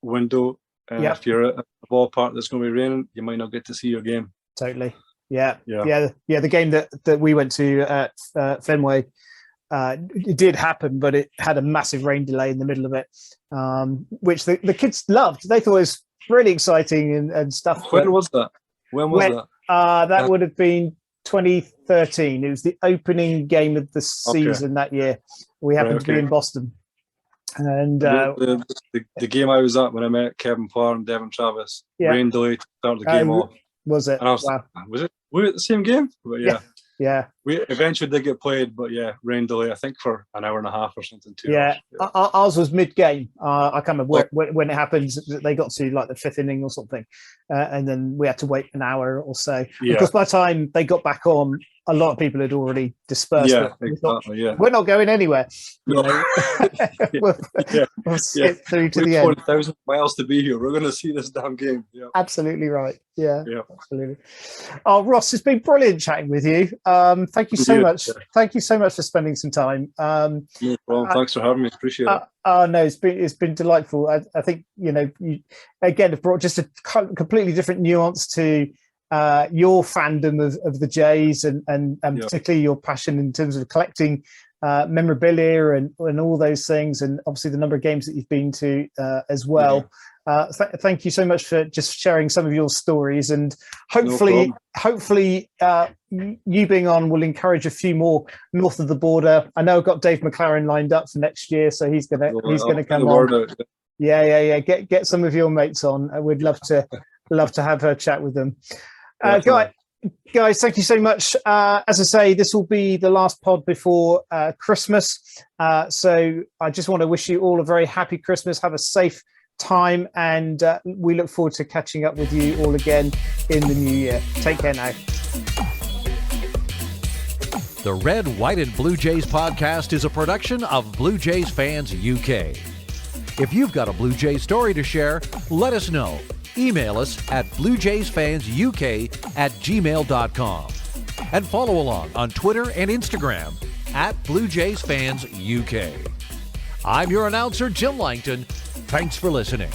[SPEAKER 4] window. If you're at a ballpark that's going to be raining, you might not get to see your game.
[SPEAKER 3] Totally. Yeah. The game that we went to at Fenway, it did happen, but it had a massive rain delay in the middle of it, which the kids loved. They thought it was really exciting and stuff.
[SPEAKER 4] When was that?
[SPEAKER 3] That would have been 2013. It was the opening game of the season that year. We happened to be in Boston. And
[SPEAKER 4] the game I was at when I met Kevin Plar and Devin Travis, rain delay to start the game off.
[SPEAKER 3] Was it?
[SPEAKER 4] And I was like, was it? Were we at the same game? But
[SPEAKER 3] yeah.
[SPEAKER 4] We eventually did get played, but rain delay, I think for an hour and a half or something. 2 hours.
[SPEAKER 3] Ours was mid-game. I can't remember when it happened. They got to like the 5th inning or something, and then we had to wait an hour or so. Because by the time they got back on, a lot of people had already dispersed.
[SPEAKER 4] Yeah, exactly.
[SPEAKER 3] We're not going anywhere.
[SPEAKER 4] No.
[SPEAKER 3] We'll skip through to the end.
[SPEAKER 4] 40,000 miles to be here. We're going to see this damn game. Yeah.
[SPEAKER 3] Absolutely right. Yeah, absolutely. Oh, Ross, it's been brilliant chatting with you. Thank you so much. Thank you so much for spending some time.
[SPEAKER 4] No problem. Thanks for having me. Appreciate it.
[SPEAKER 3] No, it's been delightful. I think you again have brought just a completely different nuance to your fandom of the Jays and particularly your passion in terms of collecting memorabilia and all those things, and obviously the number of games that you've been to as well. Thank you so much for just sharing some of your stories, and hopefully you being on will encourage a few more north of the border. I know I've got Dave McLaren lined up for next year, so he's gonna come on. Yeah. Get some of your mates on. I would love to have a chat with them. Guys, thank you so much. As I say, this will be the last pod before Christmas. So I just want to wish you all a very happy Christmas. Have a safe time, and we look forward to catching up with you all again in the new year. Take care now.
[SPEAKER 2] The Red, White, and Blue Jays podcast is a production of Blue Jays Fans UK. If you've got a Blue Jays story to share, let us know. Email us at bluejaysfansuk@gmail.com and follow along on Twitter and Instagram at Blue Jays Fans UK. I'm your announcer, Jim Langton. Thanks for listening.